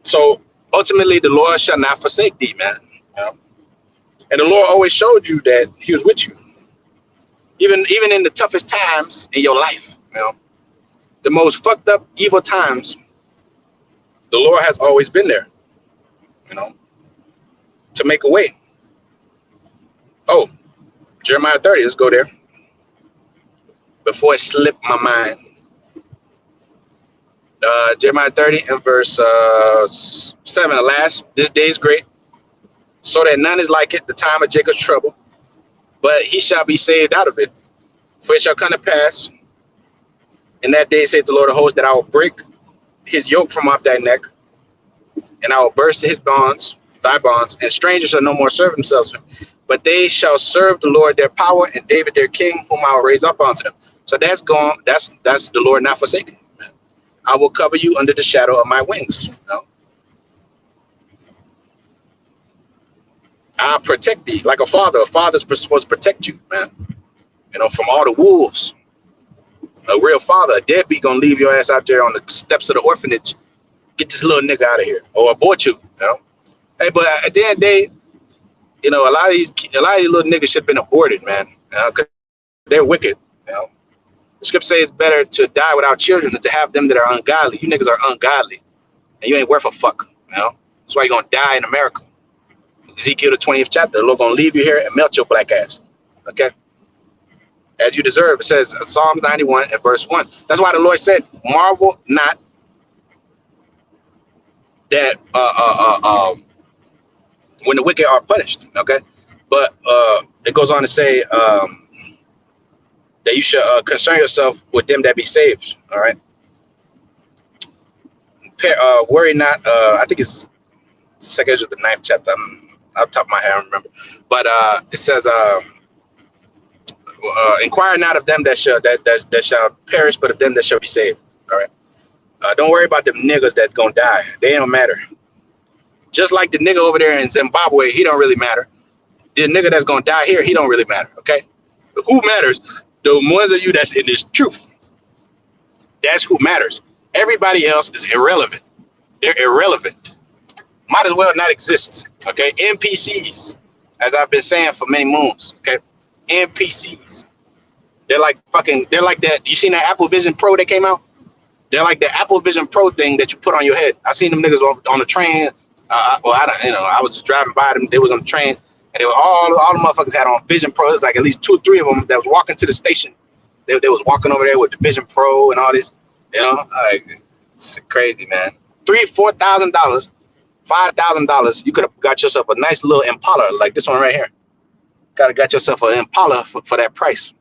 So ultimately, the Lord shall not forsake thee, man. You know? And the Lord always showed you that He was with you, even in the toughest times in your life. You know, the most fucked up, evil times. The Lord has always been there, you know, to make a way. Oh, Jeremiah 30, let's go there. Before it slipped my mind. Jeremiah 30 and verse 7, alas, this day is great, so that none is like it, the time of Jacob's trouble, but he shall be saved out of it. For it shall come to pass, in that day, saith the Lord of hosts, that I will break his yoke from off thy neck, and I will burst his bonds, thy bonds, and strangers shall no more serve themselves, but they shall serve the Lord their power, and David their king, whom I will raise up unto them. So that's gone. That's the Lord not forsaken. I will cover you under the shadow of my wings. You know? I'll protect thee like a father. A father's supposed to protect you, man. You know, from all the wolves. A real father, a deadbeat, gonna leave your ass out there on the steps of the orphanage. Get this little nigga out of here, or abort you. You know. Hey, but at the end of the day, you know, a lot of these little niggas should have been aborted, man. You know, 'cause they're wicked. You know. The script says it's better to die without children than to have them that are ungodly. You niggas are ungodly, and you ain't worth a fuck. You know. That's why you're gonna die in America. Ezekiel the 20th chapter. The Lord gonna leave you here and melt your black ass. Okay. As you deserve. It says Psalms 91 and verse 1. That's why the Lord said, marvel not that when the wicked are punished. Okay. But it goes on to say that you should concern yourself with them that be saved. All right. Worry not. I think it's second of the 9th chapter. Off the top of my head, I don't remember. But it says, inquire not of them that shall perish, but of them that shall be saved. All right. Don't worry about them niggas that gonna die. They don't matter. Just like the nigga over there in Zimbabwe, he don't really matter. The nigga that's gonna die here, he don't really matter. Okay. Who matters? The ones of you that's in this truth. That's who matters. Everybody else is irrelevant. They're irrelevant. Might as well not exist. Okay. NPCs, as I've been saying for many moons. Okay. NPCs. They're like fucking. They're like that. You seen that Apple Vision Pro that came out? They're like the Apple Vision Pro thing that you put on your head. I seen them niggas on the train. Well, I don't. I was just driving by them. They was on the train, and they were all the motherfuckers had on Vision Pro. It was like at least 2 or 3 of them that was walking to the station. They was walking over there with the Vision Pro and all this. Like it's crazy, man. $3,000, $4,000, $5,000. You could have got yourself a nice little Impala like this one right here. Got yourself an Impala for that price,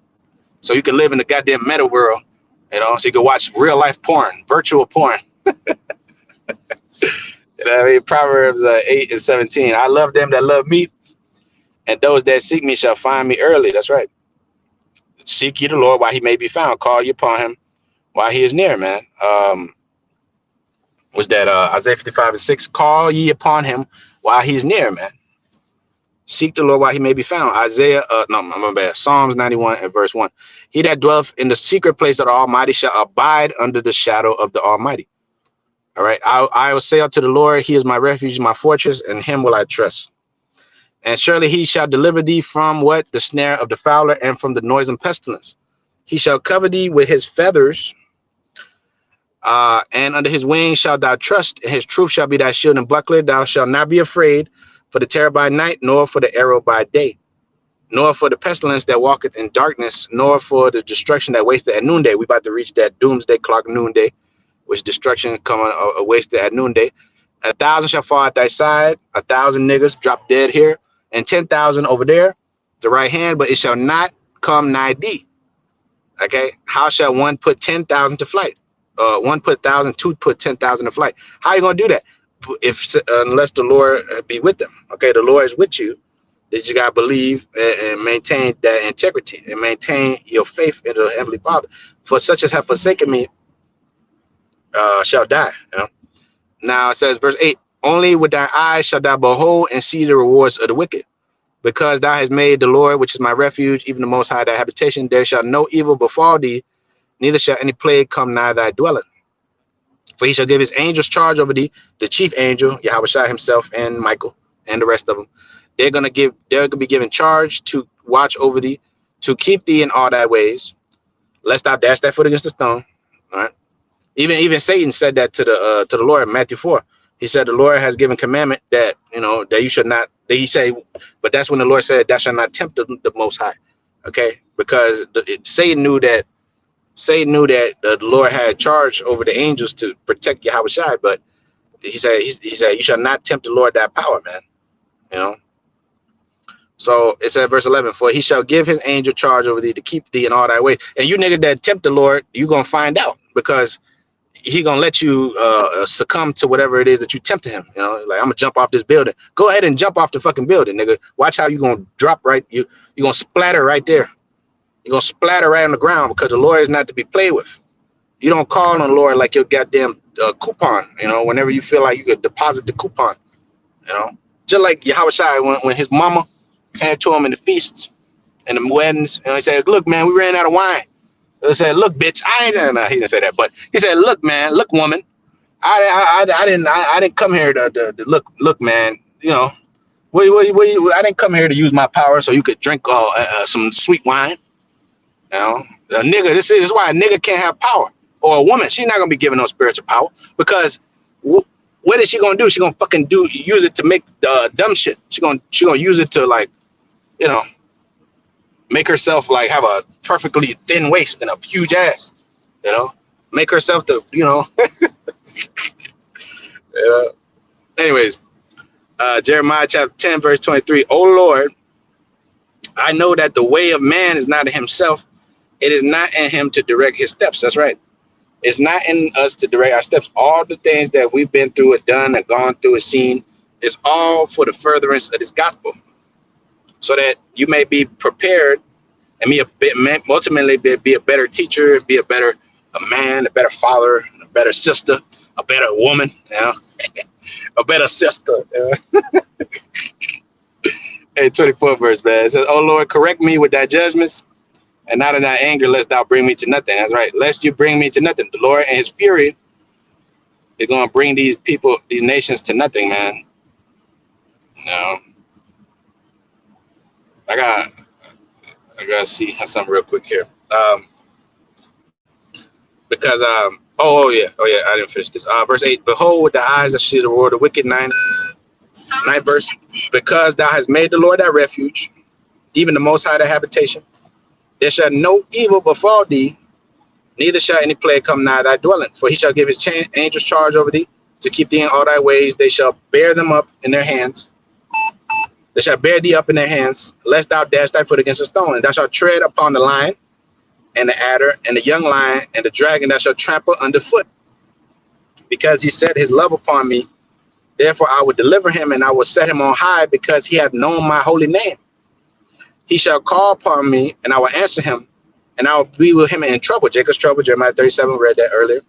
so you can live in the goddamn meta world. So you can watch real life porn, virtual porn. Proverbs 8:17. I love them that love me, and those that seek me shall find me early. That's right. Seek ye the Lord while he may be found. Call ye upon him while he is near, man. Was that Isaiah 55:6? Call ye upon him while he's near, man. Seek the Lord while he may be found. Psalms 91 and verse 1. He that dwelleth in the secret place of the Almighty shall abide under the shadow of the Almighty. All right. I will say unto the Lord, he is my refuge, my fortress, and him will I trust. And surely he shall deliver thee from what? The snare of the fowler and from the noisome pestilence. He shall cover thee with his feathers, and under his wings shalt thou trust, and his truth shall be thy shield and buckler. Thou shalt not be afraid for the terror by night, nor for the arrow by day, nor for the pestilence that walketh in darkness, nor for the destruction that wasteth at noonday. We about to reach that doomsday clock noonday, which destruction coming wasted at noonday. 1,000 shall fall at thy side, 1,000 niggas drop dead here, and 10,000 over there, the right hand, but it shall not come nigh thee. Okay, how shall one put 10,000 to flight? One put 1,000, two put 10,000 to flight. How are you gonna do that? Unless the Lord be with them. Okay, the Lord is with you. That you gotta believe and maintain that integrity and maintain your faith in the Heavenly Father. For such as have forsaken me shall die. Now it says, verse 8: only with thy eyes shall thou behold and see the rewards of the wicked, because thou hast made the Lord, which is my refuge, even the Most High, thy habitation. There shall no evil befall thee, neither shall any plague come nigh thy dwelling. For he shall give his angels charge over thee, the chief angel, Yahweh himself, and Michael, and the rest of them. They're gonna be given charge to watch over thee, to keep thee in all thy ways, lest thou dash thy foot against the stone. All right. Even Satan said that to the Lord in Matthew 4. He said the Lord has given commandment that that you should not. That he said, but that's when the Lord said, "Thou shalt not tempt the Most High." Okay, because Satan knew that the Lord had charge over the angels to protect Yahweh Shai, but he said you shall not tempt the Lord that power, man. So it said, verse 11: for he shall give his angel charge over thee to keep thee in all thy ways. And you niggas that tempt the Lord, you gonna find out, because he gonna let you succumb to whatever it is that you tempted him. Like, I'm gonna jump off this building. Go ahead and jump off the fucking building, nigga. Watch how you gonna drop right. You gonna splatter right there. You're gonna splatter right on the ground, because the Lord is not to be played with. You don't call on the Lord like your goddamn coupon. Whenever you feel like you could deposit the coupon. Just like Yahweh Shai, when his mama came to him in the feasts and the weddings, and he said, "Look, man, we ran out of wine." He said, "Look, bitch, I ain't." No, he didn't say that, but he said, "Look, man, look, woman, I didn't come here to look, man. I didn't come here to use my power so you could drink some sweet wine. A nigga, this is why a nigga can't have power, or a woman. She's not gonna be given no spiritual power, because what is she gonna do? She gonna fucking use it to make dumb shit. She gonna use it to, like, make herself like have a perfectly thin waist and a huge ass. Make herself to Anyways, Jeremiah chapter 10 verse 23. O Lord, I know that the way of man is not in himself. It is not in him to direct his steps. That's right. It's not in us to direct our steps. All the things that we've been through and done and gone through and seen is all for the furtherance of this gospel, so that you may be prepared and ultimately be a better teacher, be a man, a better father, a better sister, a better woman, a better sister. Hey, 24 verse, man. It says, "O Lord, correct me with thy judgments, and not in thy anger, lest thou bring me to nothing." That's right. Lest you bring me to nothing. The Lord and his fury is going to bring these people, these nations, to nothing, man. I gotta see something real quick here. Um, because oh yeah, I didn't finish this. Verse 8. Behold, with the eyes that see the reward of the wicked. Ninth verse. Because thou hast made the Lord thy refuge, even the Most High thy habitation, there shall no evil befall thee, neither shall any plague come nigh thy dwelling. For he shall give his angels charge over thee to keep thee in all thy ways. They shall bear them up in their hands. They shall bear thee up in their hands, lest thou dash thy foot against a stone. And thou shalt tread upon the lion and the adder and the young lion and the dragon thou shalt trample underfoot. Because he set his love upon me, therefore I will deliver him, and I will set him on high, because he hath known my holy name. He shall call upon me, and I will answer him, and I will be with him in trouble. Jacob's trouble, Jeremiah 37, read that earlier.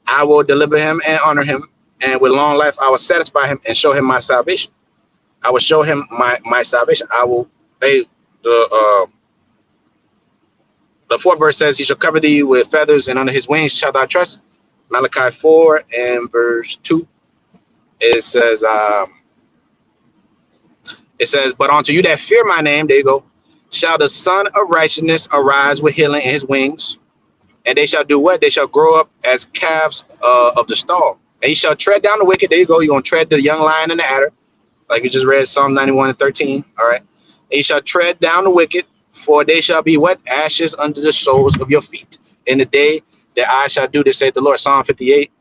I will deliver him and honor him, and with long life I will satisfy him and show him my salvation. I will show him my salvation. I will pay the fourth verse says, he shall cover thee with feathers, and under his wings shalt thou trust. Malachi 4 and verse 2. It says, but unto you that fear my name, there you go, shall the Son of Righteousness arise with healing in his wings, and they shall do what? They shall grow up as calves of the stall. And he shall tread down the wicked. There you go. You're going to tread the young lion and the adder, like you just read Psalm 91 and 13. All right. And he shall tread down the wicked, for they shall be what? Ashes under the soles of your feet. In the day that I shall do this, saith the Lord. Psalm 58.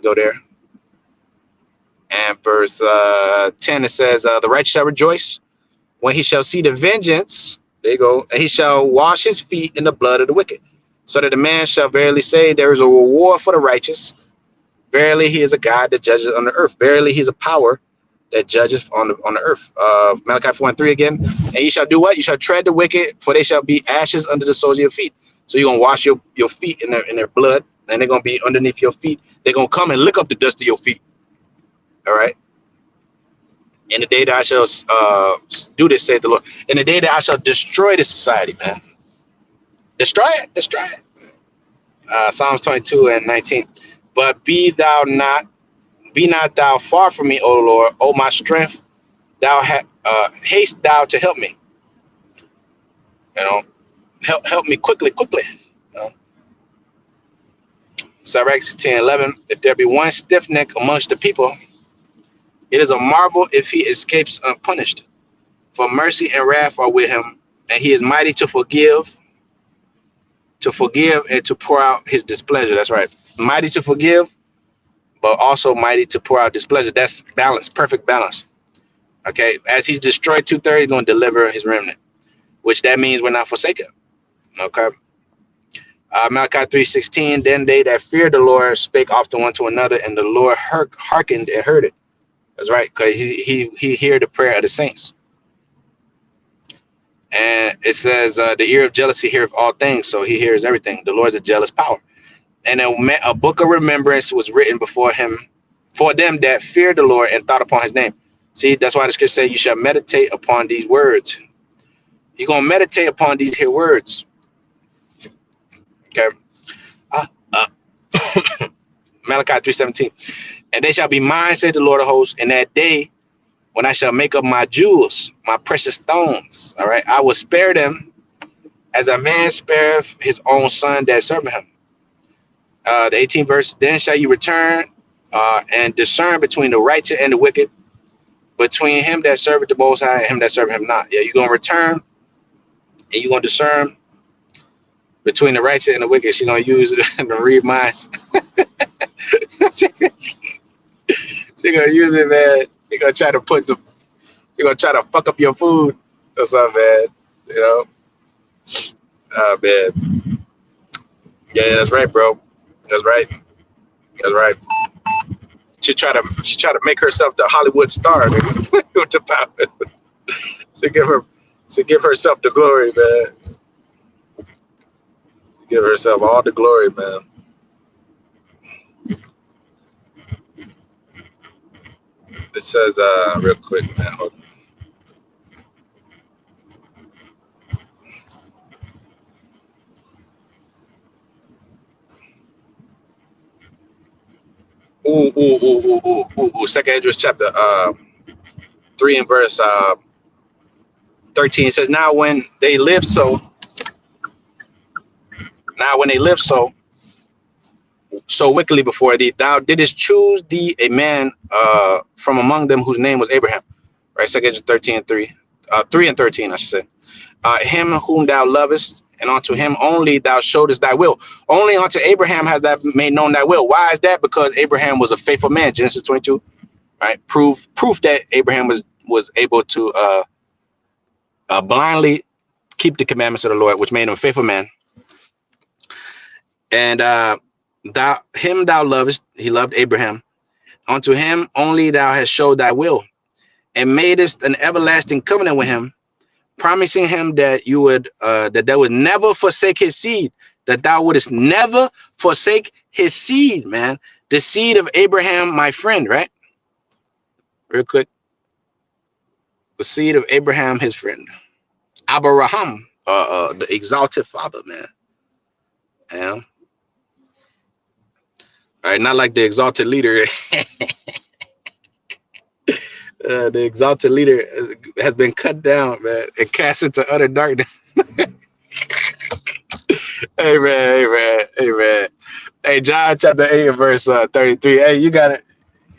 Go there. And verse 10, it says, the righteous shall rejoice when he shall see the vengeance. There you go. And he shall wash his feet in the blood of the wicked, so that the man shall verily say, there is a reward for the righteous. Verily, he is a God that judges on the earth. Verily, he is a power that judges on the earth. Malachi 4 and 3 again. And you shall do what? You shall tread the wicked, for they shall be ashes under the soles of your feet. So you're going to wash your feet in their blood, and they're going to be underneath your feet. They're going to come and lick up the dust of your feet. All right. In the day that I shall do this, saith the Lord. In the day that I shall destroy this society, man. Destroy it. Destroy it. Psalms 22 and 19. But be not thou far from me, O Lord, O my strength. Thou haste thou to help me. You know, help me quickly. You know? Sirach 10:11. If there be one stiff neck amongst the people, it is a marvel if he escapes unpunished. For mercy and wrath are with him, and he is mighty to forgive and to pour out his displeasure. That's right. Mighty to forgive, but also mighty to pour out displeasure. That's balance, perfect balance. Okay. As he's destroyed 2/3, he's going to deliver his remnant, which that means we're not forsaken. Okay. Malachi 3:16. Then they that feared the Lord spake often one to another, and the Lord hearkened and heard it. That's right, because he heard the prayer of the saints. And it says, the ear of jealousy heareth all things, so he hears everything. The Lord is a jealous power. And a book of remembrance was written before him for them that feared the Lord and thought upon his name. See, that's why the scripture says you shall meditate upon these words. You're going to meditate upon these here words. Okay. Malachi 3:17. And they shall be mine, said the Lord of hosts, in that day when I shall make up my jewels, my precious stones. All right. I will spare them as a man spareth his own son that serveth him. The 18th verse. Then shall you return and discern between the righteous and the wicked, between him that serveth the Most High and him that serveth him not. Yeah, you're going to return and you're going to discern between the righteous and the wicked. She's going to use it and read minds. She gonna use it, man. She gonna try to fuck up your food or something, man. You know? Oh man. Yeah, that's right, bro. That's right. That's right. She try to make herself the Hollywood star, nigga. With the power. She give herself the glory, man. Give herself all the glory, man. It says, real quick, man. Hold on. Second Esdras chapter 3 and verse 13 says, now when they lived so, Now when they lived so wickedly before thee, thou didst choose thee a man from among them whose name was Abraham. Right, 2 13 and 3. 3 and 13, I should say. Him whom thou lovest, and unto him only thou showedest thy will. Only unto Abraham has thou made known thy will. Why is that? Because Abraham was a faithful man. Genesis 22, right? Proof that Abraham was able to blindly keep the commandments of the Lord, which made him a faithful man. And thou lovest, he loved Abraham. Unto him only thou hast showed thy will, and madest an everlasting covenant with him, promising him that you would that thou would never forsake his seed, that thou wouldest never forsake his seed, man. The seed of Abraham, my friend, right? Real quick. The seed of Abraham, his friend. Abraham, the exalted father, man. Yeah. All right, not like the exalted leader. The exalted leader has been cut down, man, and cast into utter darkness. Amen. Hey, John chapter 8 verse 33. Hey, you gotta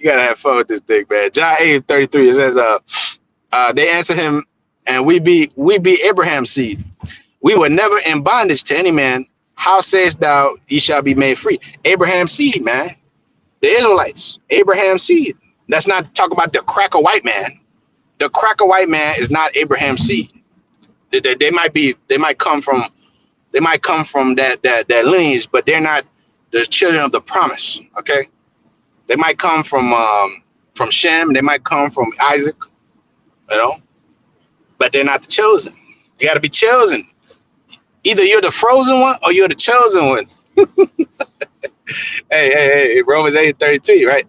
have fun with this thing, man. John 8 33. It says, they answer him, and we be Abraham's seed. We were never in bondage to any man. How sayest thou, ye shall be made free? Abraham's seed, man. The Israelites, Abraham's seed. Let's not talk about the cracker white man. The cracker white man is not Abraham's seed. They might come from that lineage, but they're not the children of the promise. Okay, they might come from Shem. They might come from Isaac. You know, but they're not the chosen. You got to be chosen. Either you're the frozen one or you're the chosen one. Hey, Romans 8:33, right?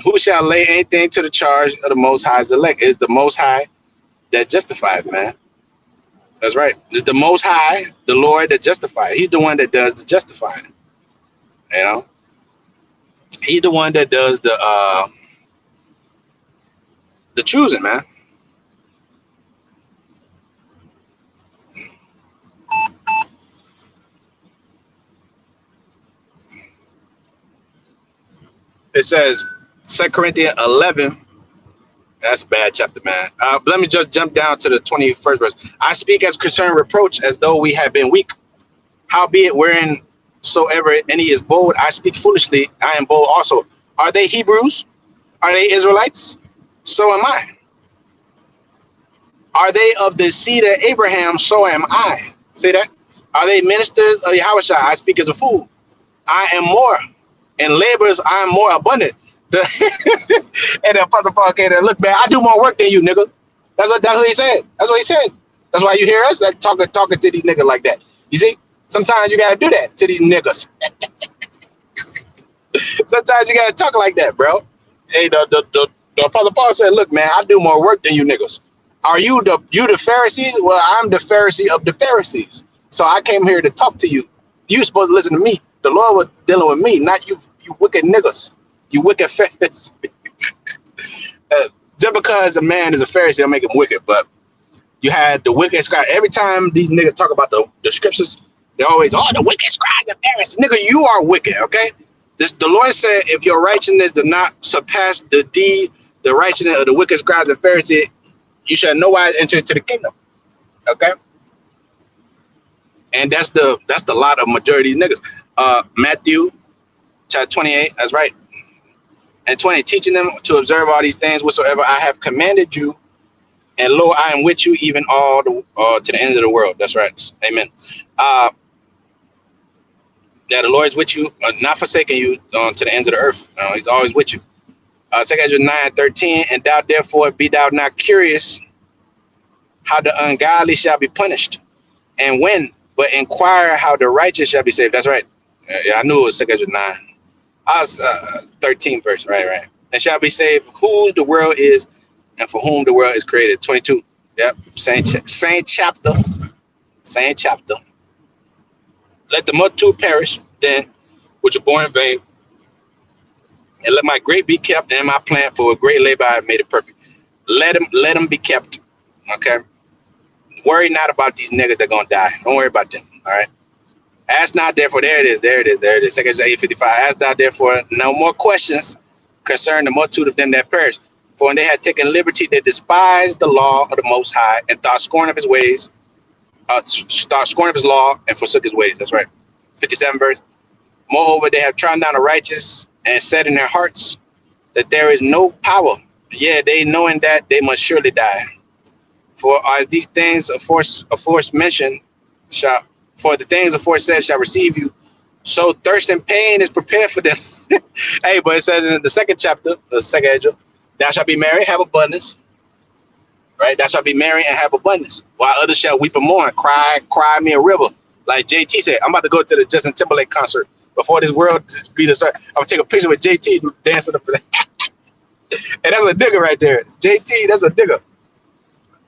Who shall lay anything to the charge of the Most High's elect? It is the Most High that justifies, man. That's right. It's the Most High, the Lord that justifies. He's the one that does the justifying. You know, He's the one that does the choosing, man. It says 2 Corinthians 11. That's a bad chapter, man. Let me just jump down to the 21st verse. I speak as concern reproach, as though we have been weak. Howbeit, wherein soever any is bold, I speak foolishly. I am bold also. Are they Hebrews? Are they Israelites? So am I. Are they of the seed of Abraham? So am I. See that? Are they ministers of Yahweh? I speak as a fool. I am more. In labors, I am more abundant. And the Apostle Paul came there, look, man, I do more work than you, nigga. That's what he said. That's what he said. That's why you hear us like, talking to these niggas like that. You see? Sometimes you gotta do that to these niggas. Sometimes you gotta talk like that, bro. Hey, the Apostle Paul said, look, man, I do more work than you niggas. Are you the Pharisees? Well, I'm the Pharisee of the Pharisees. So I came here to talk to you. You supposed to listen to me. The Lord was dealing with me, not you wicked niggas. You wicked Pharisees. Just because a man is a Pharisee don't make him wicked, but you had the wicked scribe. Every time these niggas talk about the scriptures, they're always, oh, the wicked scribe, the Pharisee. Nigga, you are wicked, okay? The Lord said, if your righteousness does not surpass the righteousness of the wicked scribes and Pharisees, you shall no wise enter into the kingdom. Okay? And that's the lot of majority of these niggas. Matthew chapter 28, that's right. And 20, teaching them to observe all these things whatsoever I have commanded you. And lo, I am with you even all to the end of the world. That's right. Amen. Yeah, the Lord is with you, not forsaking you to the ends of the earth. He's always with you. 2 Corinthians 9:13, and thou therefore be thou not curious how the ungodly shall be punished, and when, but inquire how the righteous shall be saved. That's right. Yeah, I knew it was 2 Corinthians 9. I was 13 verse, right. And shall be saved whose the world is, and for whom the world is created. 22. Yep, same chapter. Let the multitude perish, then, which are born in vain, and let my grape be kept, and my plant for a great labor I have made it perfect. Let them be kept. Okay. Worry not about these niggas that gonna die. Don't worry about them. All right. Ask not therefore, there it is. 2 Ezra 8:55. Ask not therefore no more questions concerning the multitude of them that perish. For when they had taken liberty, they despised the law of the Most High and thought scorn of his ways, thought scorn of his law and forsook his ways. That's right. 57 verse. Moreover, they have trodden down the righteous and said in their hearts that there is no power. Yeah, they knowing that they must surely die. For as these things aforce mentioned shall, for the things aforesaid shall receive you, so thirst and pain is prepared for them. Hey, but it says in the second chapter, the second angel, thou shalt be merry, have abundance. Right? Thou shalt be merry and have abundance, while others shall weep and mourn, cry me a river. Like JT said, I'm about to go to the Justin Timberlake concert before this world be the start. I'm gonna take a picture with JT dancing up for that. And that's a digger right there. JT, that's a digger.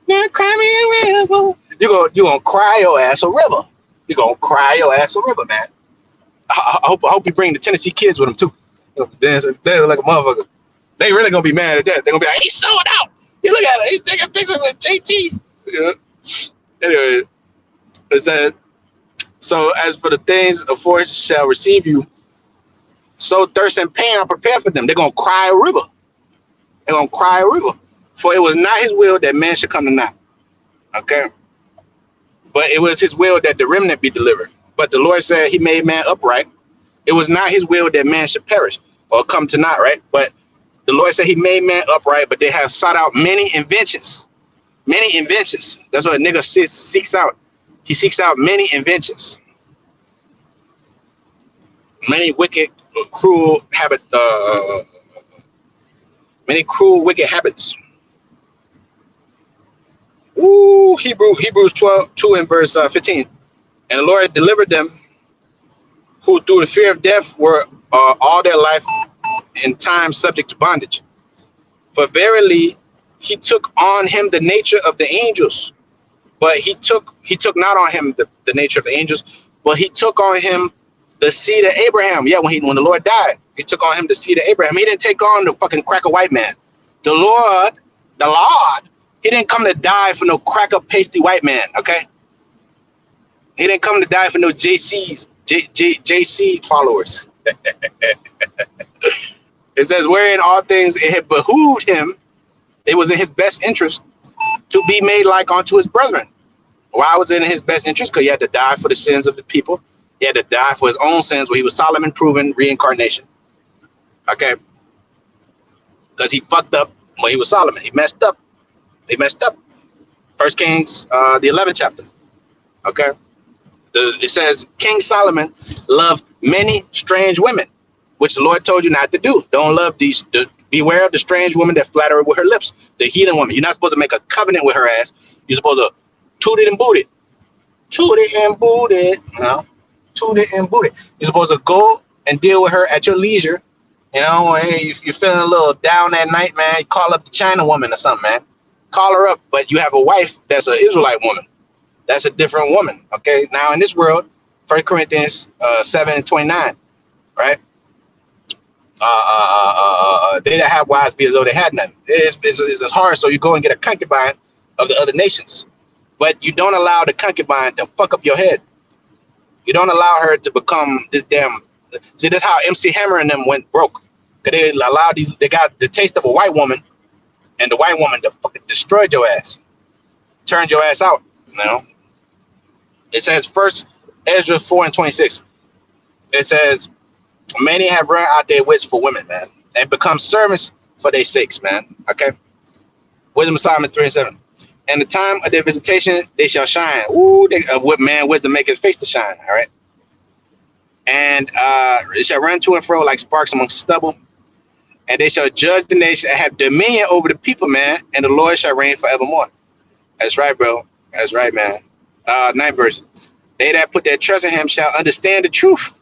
Now cry me a river. You gonna cry your ass a river. You gonna cry your ass a river, man. I hope you bring the Tennessee kids with him too. You know, dancing like a motherfucker. They really gonna be mad at that. They're gonna be like, he's sold out. You look at it, he's taking pictures with JT. You know? Anyway, it says, so as for the things aforesaid shall receive you, so thirst and pain are prepared for them. They're gonna cry a river. They're gonna cry a river. For it was not his will that man should come to naught. Okay. But it was his will that the remnant be delivered. But the Lord said he made man upright. It was not his will that man should perish or come to naught, right? But the Lord said he made man upright, but they have sought out many inventions. Many inventions. That's what a nigga seeks out. He seeks out many inventions. Many wicked, cruel habit. Many cruel, wicked habits. Ooh, Hebrews 12:2 and verse 15. And the Lord delivered them who through the fear of death were all their life in time subject to bondage. For verily he took on him the nature of the angels, but he took not on him the nature of the angels, but he took on him the seed of Abraham. Yeah, when the Lord died, he took on him the seed of Abraham. He didn't take on the fucking cracker white man. The Lord, he didn't come to die for no cracker pasty white man, okay? He didn't come to die for no JC followers. It says, wherein all things it had behooved him, it was in his best interest to be made like unto his brethren. Why was it in his best interest? Because he had to die for the sins of the people. He had to die for his own sins, where he was Solomon proven reincarnation. Okay? Because he fucked up when he was Solomon. He messed up. First Kings, the 11th chapter. Okay? It says, King Solomon loved many strange women, which the Lord told you not to do. Don't love these. Beware of the strange woman that flatter with her lips. The heathen woman. You're not supposed to make a covenant with her ass. You're supposed to toot it and boot it. Toot it and boot it. You know? Toot it and boot it. You're supposed to go and deal with her at your leisure. You know, hey, you're feeling a little down that night, man. You call up the China woman or something, man. Call her up, but you have a wife that's an Israelite woman. That's a different woman, okay? Now, in this world, 1 Corinthians 7:29, right? They that have wives be as though they had none. It's hard, so you go and get a concubine of the other nations. But you don't allow the concubine to fuck up your head. You don't allow her to become this damn... See, this is how MC Hammer and them went broke. Because they got the taste of a white woman, and the white woman fucking destroyed your ass. Turned your ass out, you know? It says, 1 Ezra 4:26. It says, many have run out their wits for women, man, and become servants for their sakes, man. Okay? Wisdom of Solomon 3:7. And the time of their visitation, they shall shine. Ooh, wisdom make his face to shine, all right? And it shall run to and fro like sparks amongst stubble. And they shall judge the nation and have dominion over the people, man. And the Lord shall reign forevermore. That's right, bro. That's right, man. 9th verse. They that put their trust in him shall understand the truth.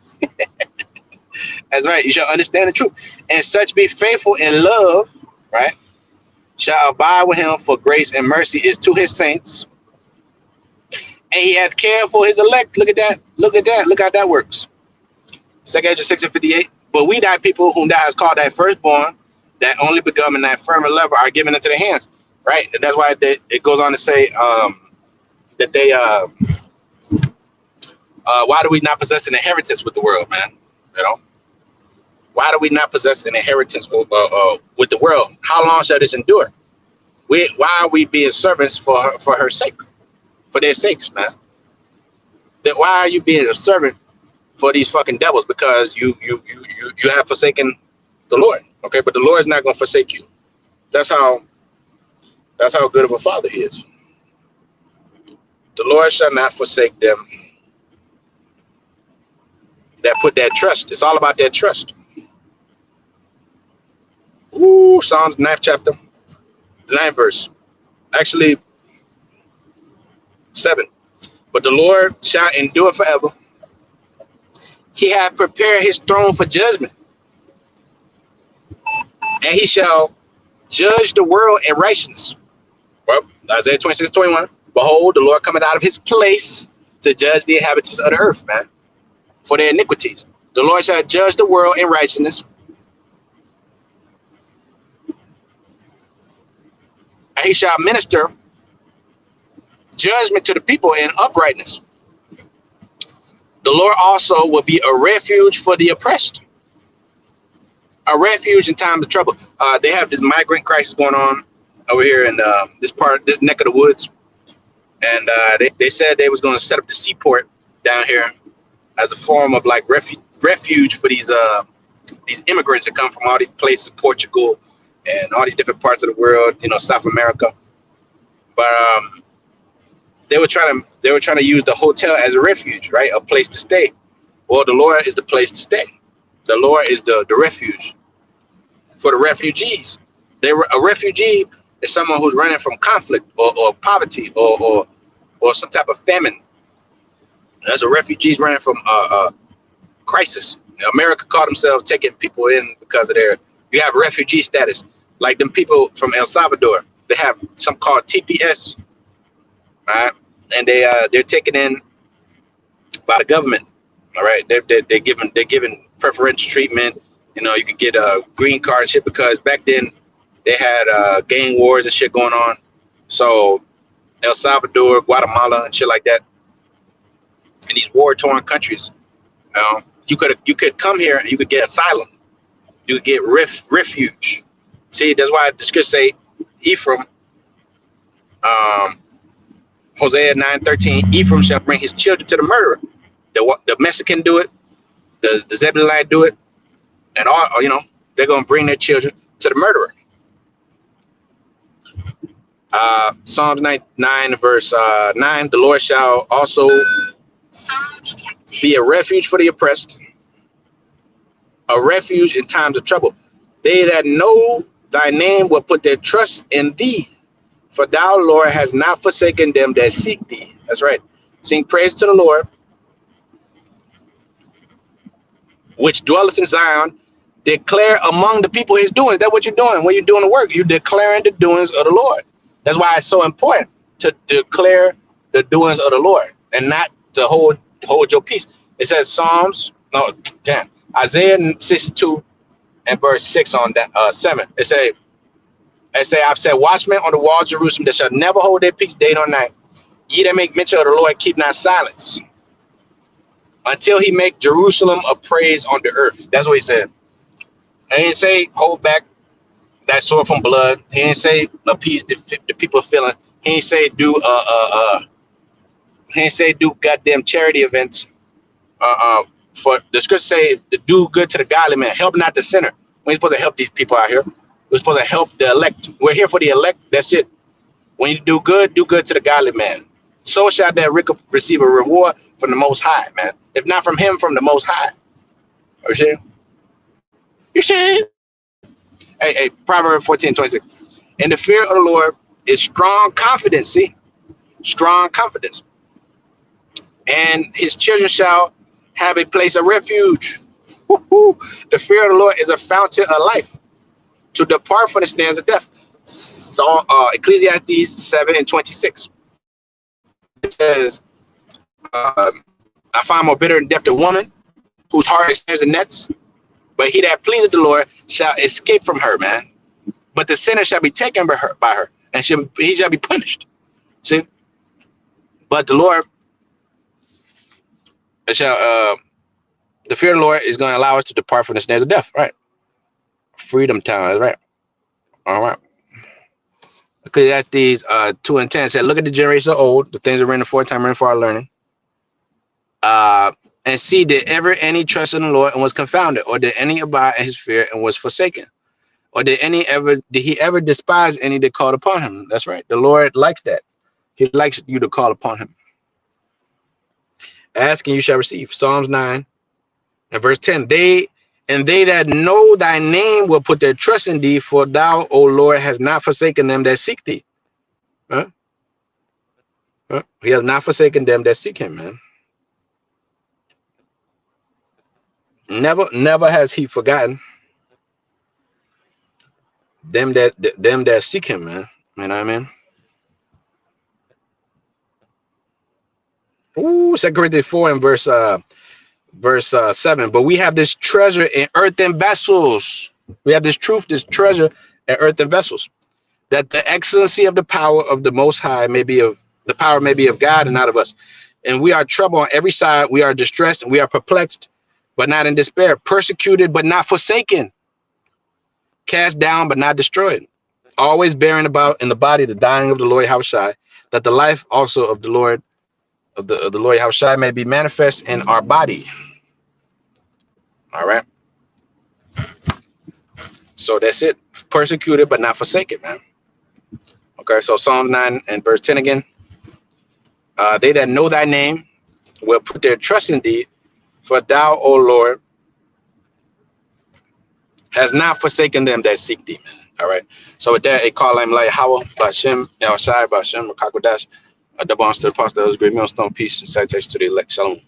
That's right. You shall understand the truth. And such be faithful in love, right? Shall abide with him, for grace and mercy is to his saints. And he hath cared for his elect. Look at that. Look at that. Look how that works. 2 Ezra 6:58. But we thy people whom thou hast called thy firstborn, that only begotten and thy firmer lover are given into the hands. Right? And that's why it goes on to say that they Why do we not possess an inheritance with the world, man? You know, why do we not possess an inheritance with the world? How long shall this endure? Why are we being servants for her sake, for their sakes, man? That why are you being a servant for these fucking devils? Because you have forsaken the Lord, okay? But the Lord is not going to forsake you. That's how good of a father he is. The Lord shall not forsake them that put that trust. It's all about that trust. Ooh, Psalms 9th chapter, the 9th verse. Actually, 7. But the Lord shall endure forever. He hath prepared his throne for judgment, and he shall judge the world in righteousness. Well, Isaiah 26:21. Behold, the Lord cometh out of his place to judge the inhabitants of the earth, man, for their iniquities. The Lord shall judge the world in righteousness, and he shall minister judgment to the people in uprightness. The Lord also will be a refuge for the oppressed, a refuge in times of trouble. They have this migrant crisis going on over here in this neck of the woods, and they said they was going to set up the seaport down here as a form of like refuge for these immigrants that come from all these places, Portugal and all these different parts of the world, you know, South America. But they were trying to use the hotel as a refuge, right? A place to stay. Well, the Lord is the place to stay. The Lord is the refuge for the refugees. A refugee is someone who's running from conflict or poverty or some type of famine. That's a refugees running from crisis. America called themselves taking people in because of you have refugee status. Like them people from El Salvador, they have something called TPS, right? And they're taken in by the government. All right, they're given preferential treatment. You know, you could get a green card and shit because back then they had gang wars and shit going on. So El Salvador, Guatemala, and shit like that, in these war-torn countries, you could come here and you could get asylum. You could get refuge. See, that's why the scripture say Ephraim, Hosea 9:13, Ephraim shall bring his children to the murderer. The Mexican do it, the Zebulite do it, and all, you know, they're gonna bring their children to the murderer. Psalms 9 verse 9, the Lord shall also be a refuge for the oppressed, a refuge in times of trouble. They that know thy name will put their trust in thee, for thou, Lord, has not forsaken them that seek thee. That's right. Sing praise to the Lord, which dwelleth in Zion. Declare among the people his doings. That's what you're doing. When you're doing the work, you're declaring the doings of the Lord. That's why it's so important to declare the doings of the Lord and not to hold your peace. It says Isaiah 62 and verse 6 on that 7. It say, I've set watchmen on the wall of Jerusalem that shall never hold their peace day nor night. Ye that make mention of the Lord, keep not silence until he make Jerusalem a praise on the earth. That's what he said. And he didn't say hold back that sword from blood. He didn't say appease the people feeling. He didn't say do goddamn charity events. For the scripture say to do good to the godly man, help not the sinner. We're supposed to help these people out here. We're supposed to help the elect. We're here for the elect. That's it. When you do good to the godly man. So shall that receive a reward from the Most High, man. If not from him, from the Most High. You see? You see? Hey, Proverbs 14:26. And the fear of the Lord is strong confidence. See? Strong confidence. And his children shall have a place of refuge. Woo-hoo. The fear of the Lord is a fountain of life. To depart from the snares of death. So, Ecclesiastes 7:26. It says, I find more bitter and death the woman whose heart snares and nets, but he that pleaseth the Lord shall escape from her, man. But the sinner shall be taken by her, and he shall be punished. See? But the Lord It shall, the fear of the Lord is going to allow us to depart from the snares of death, right? Freedom time, right? All right. Ecclesiastes 2 and 10 said, look at the generation of old, the things that were in the time written for our learning. And see, did ever any trust in the Lord and was confounded, or did any abide in his fear and was forsaken? Or did he ever despise any that called upon him? That's right. The Lord likes that. He likes you to call upon him. Ask and you shall receive. Psalms 9 and verse 10. They that know thy name will put their trust in thee, for thou, O Lord, has not forsaken them that seek thee. Huh? Huh? He has not forsaken them that seek him, man. Never has he forgotten them that seek him, man. You know what I mean? Ooh, 2 Corinthians 4 and verse 7. But we have this treasure in earthen vessels. We have this truth, this treasure in earthen vessels, that the excellency of the power of the Most High may be of God and not of us. And we are troubled on every side. We are distressed and we are perplexed, but not in despair, persecuted, but not forsaken, cast down, but not destroyed, always bearing about in the body the dying of the Lord Yahushua, that the life also of the Lord Yahushua may be manifest in our body. All right. So that's it. Persecuted, but not forsaken, man. Okay. So Psalm 9 and verse 10 again. They that know thy name will put their trust in thee, for thou, O Lord, has not forsaken them that seek thee. All right. So with that, a call I'm like Hawa, Bashem, El Shai, Bashem, Kakodash, a double to the apostle, great millstone, peace, and salutation to the elect. Shalom.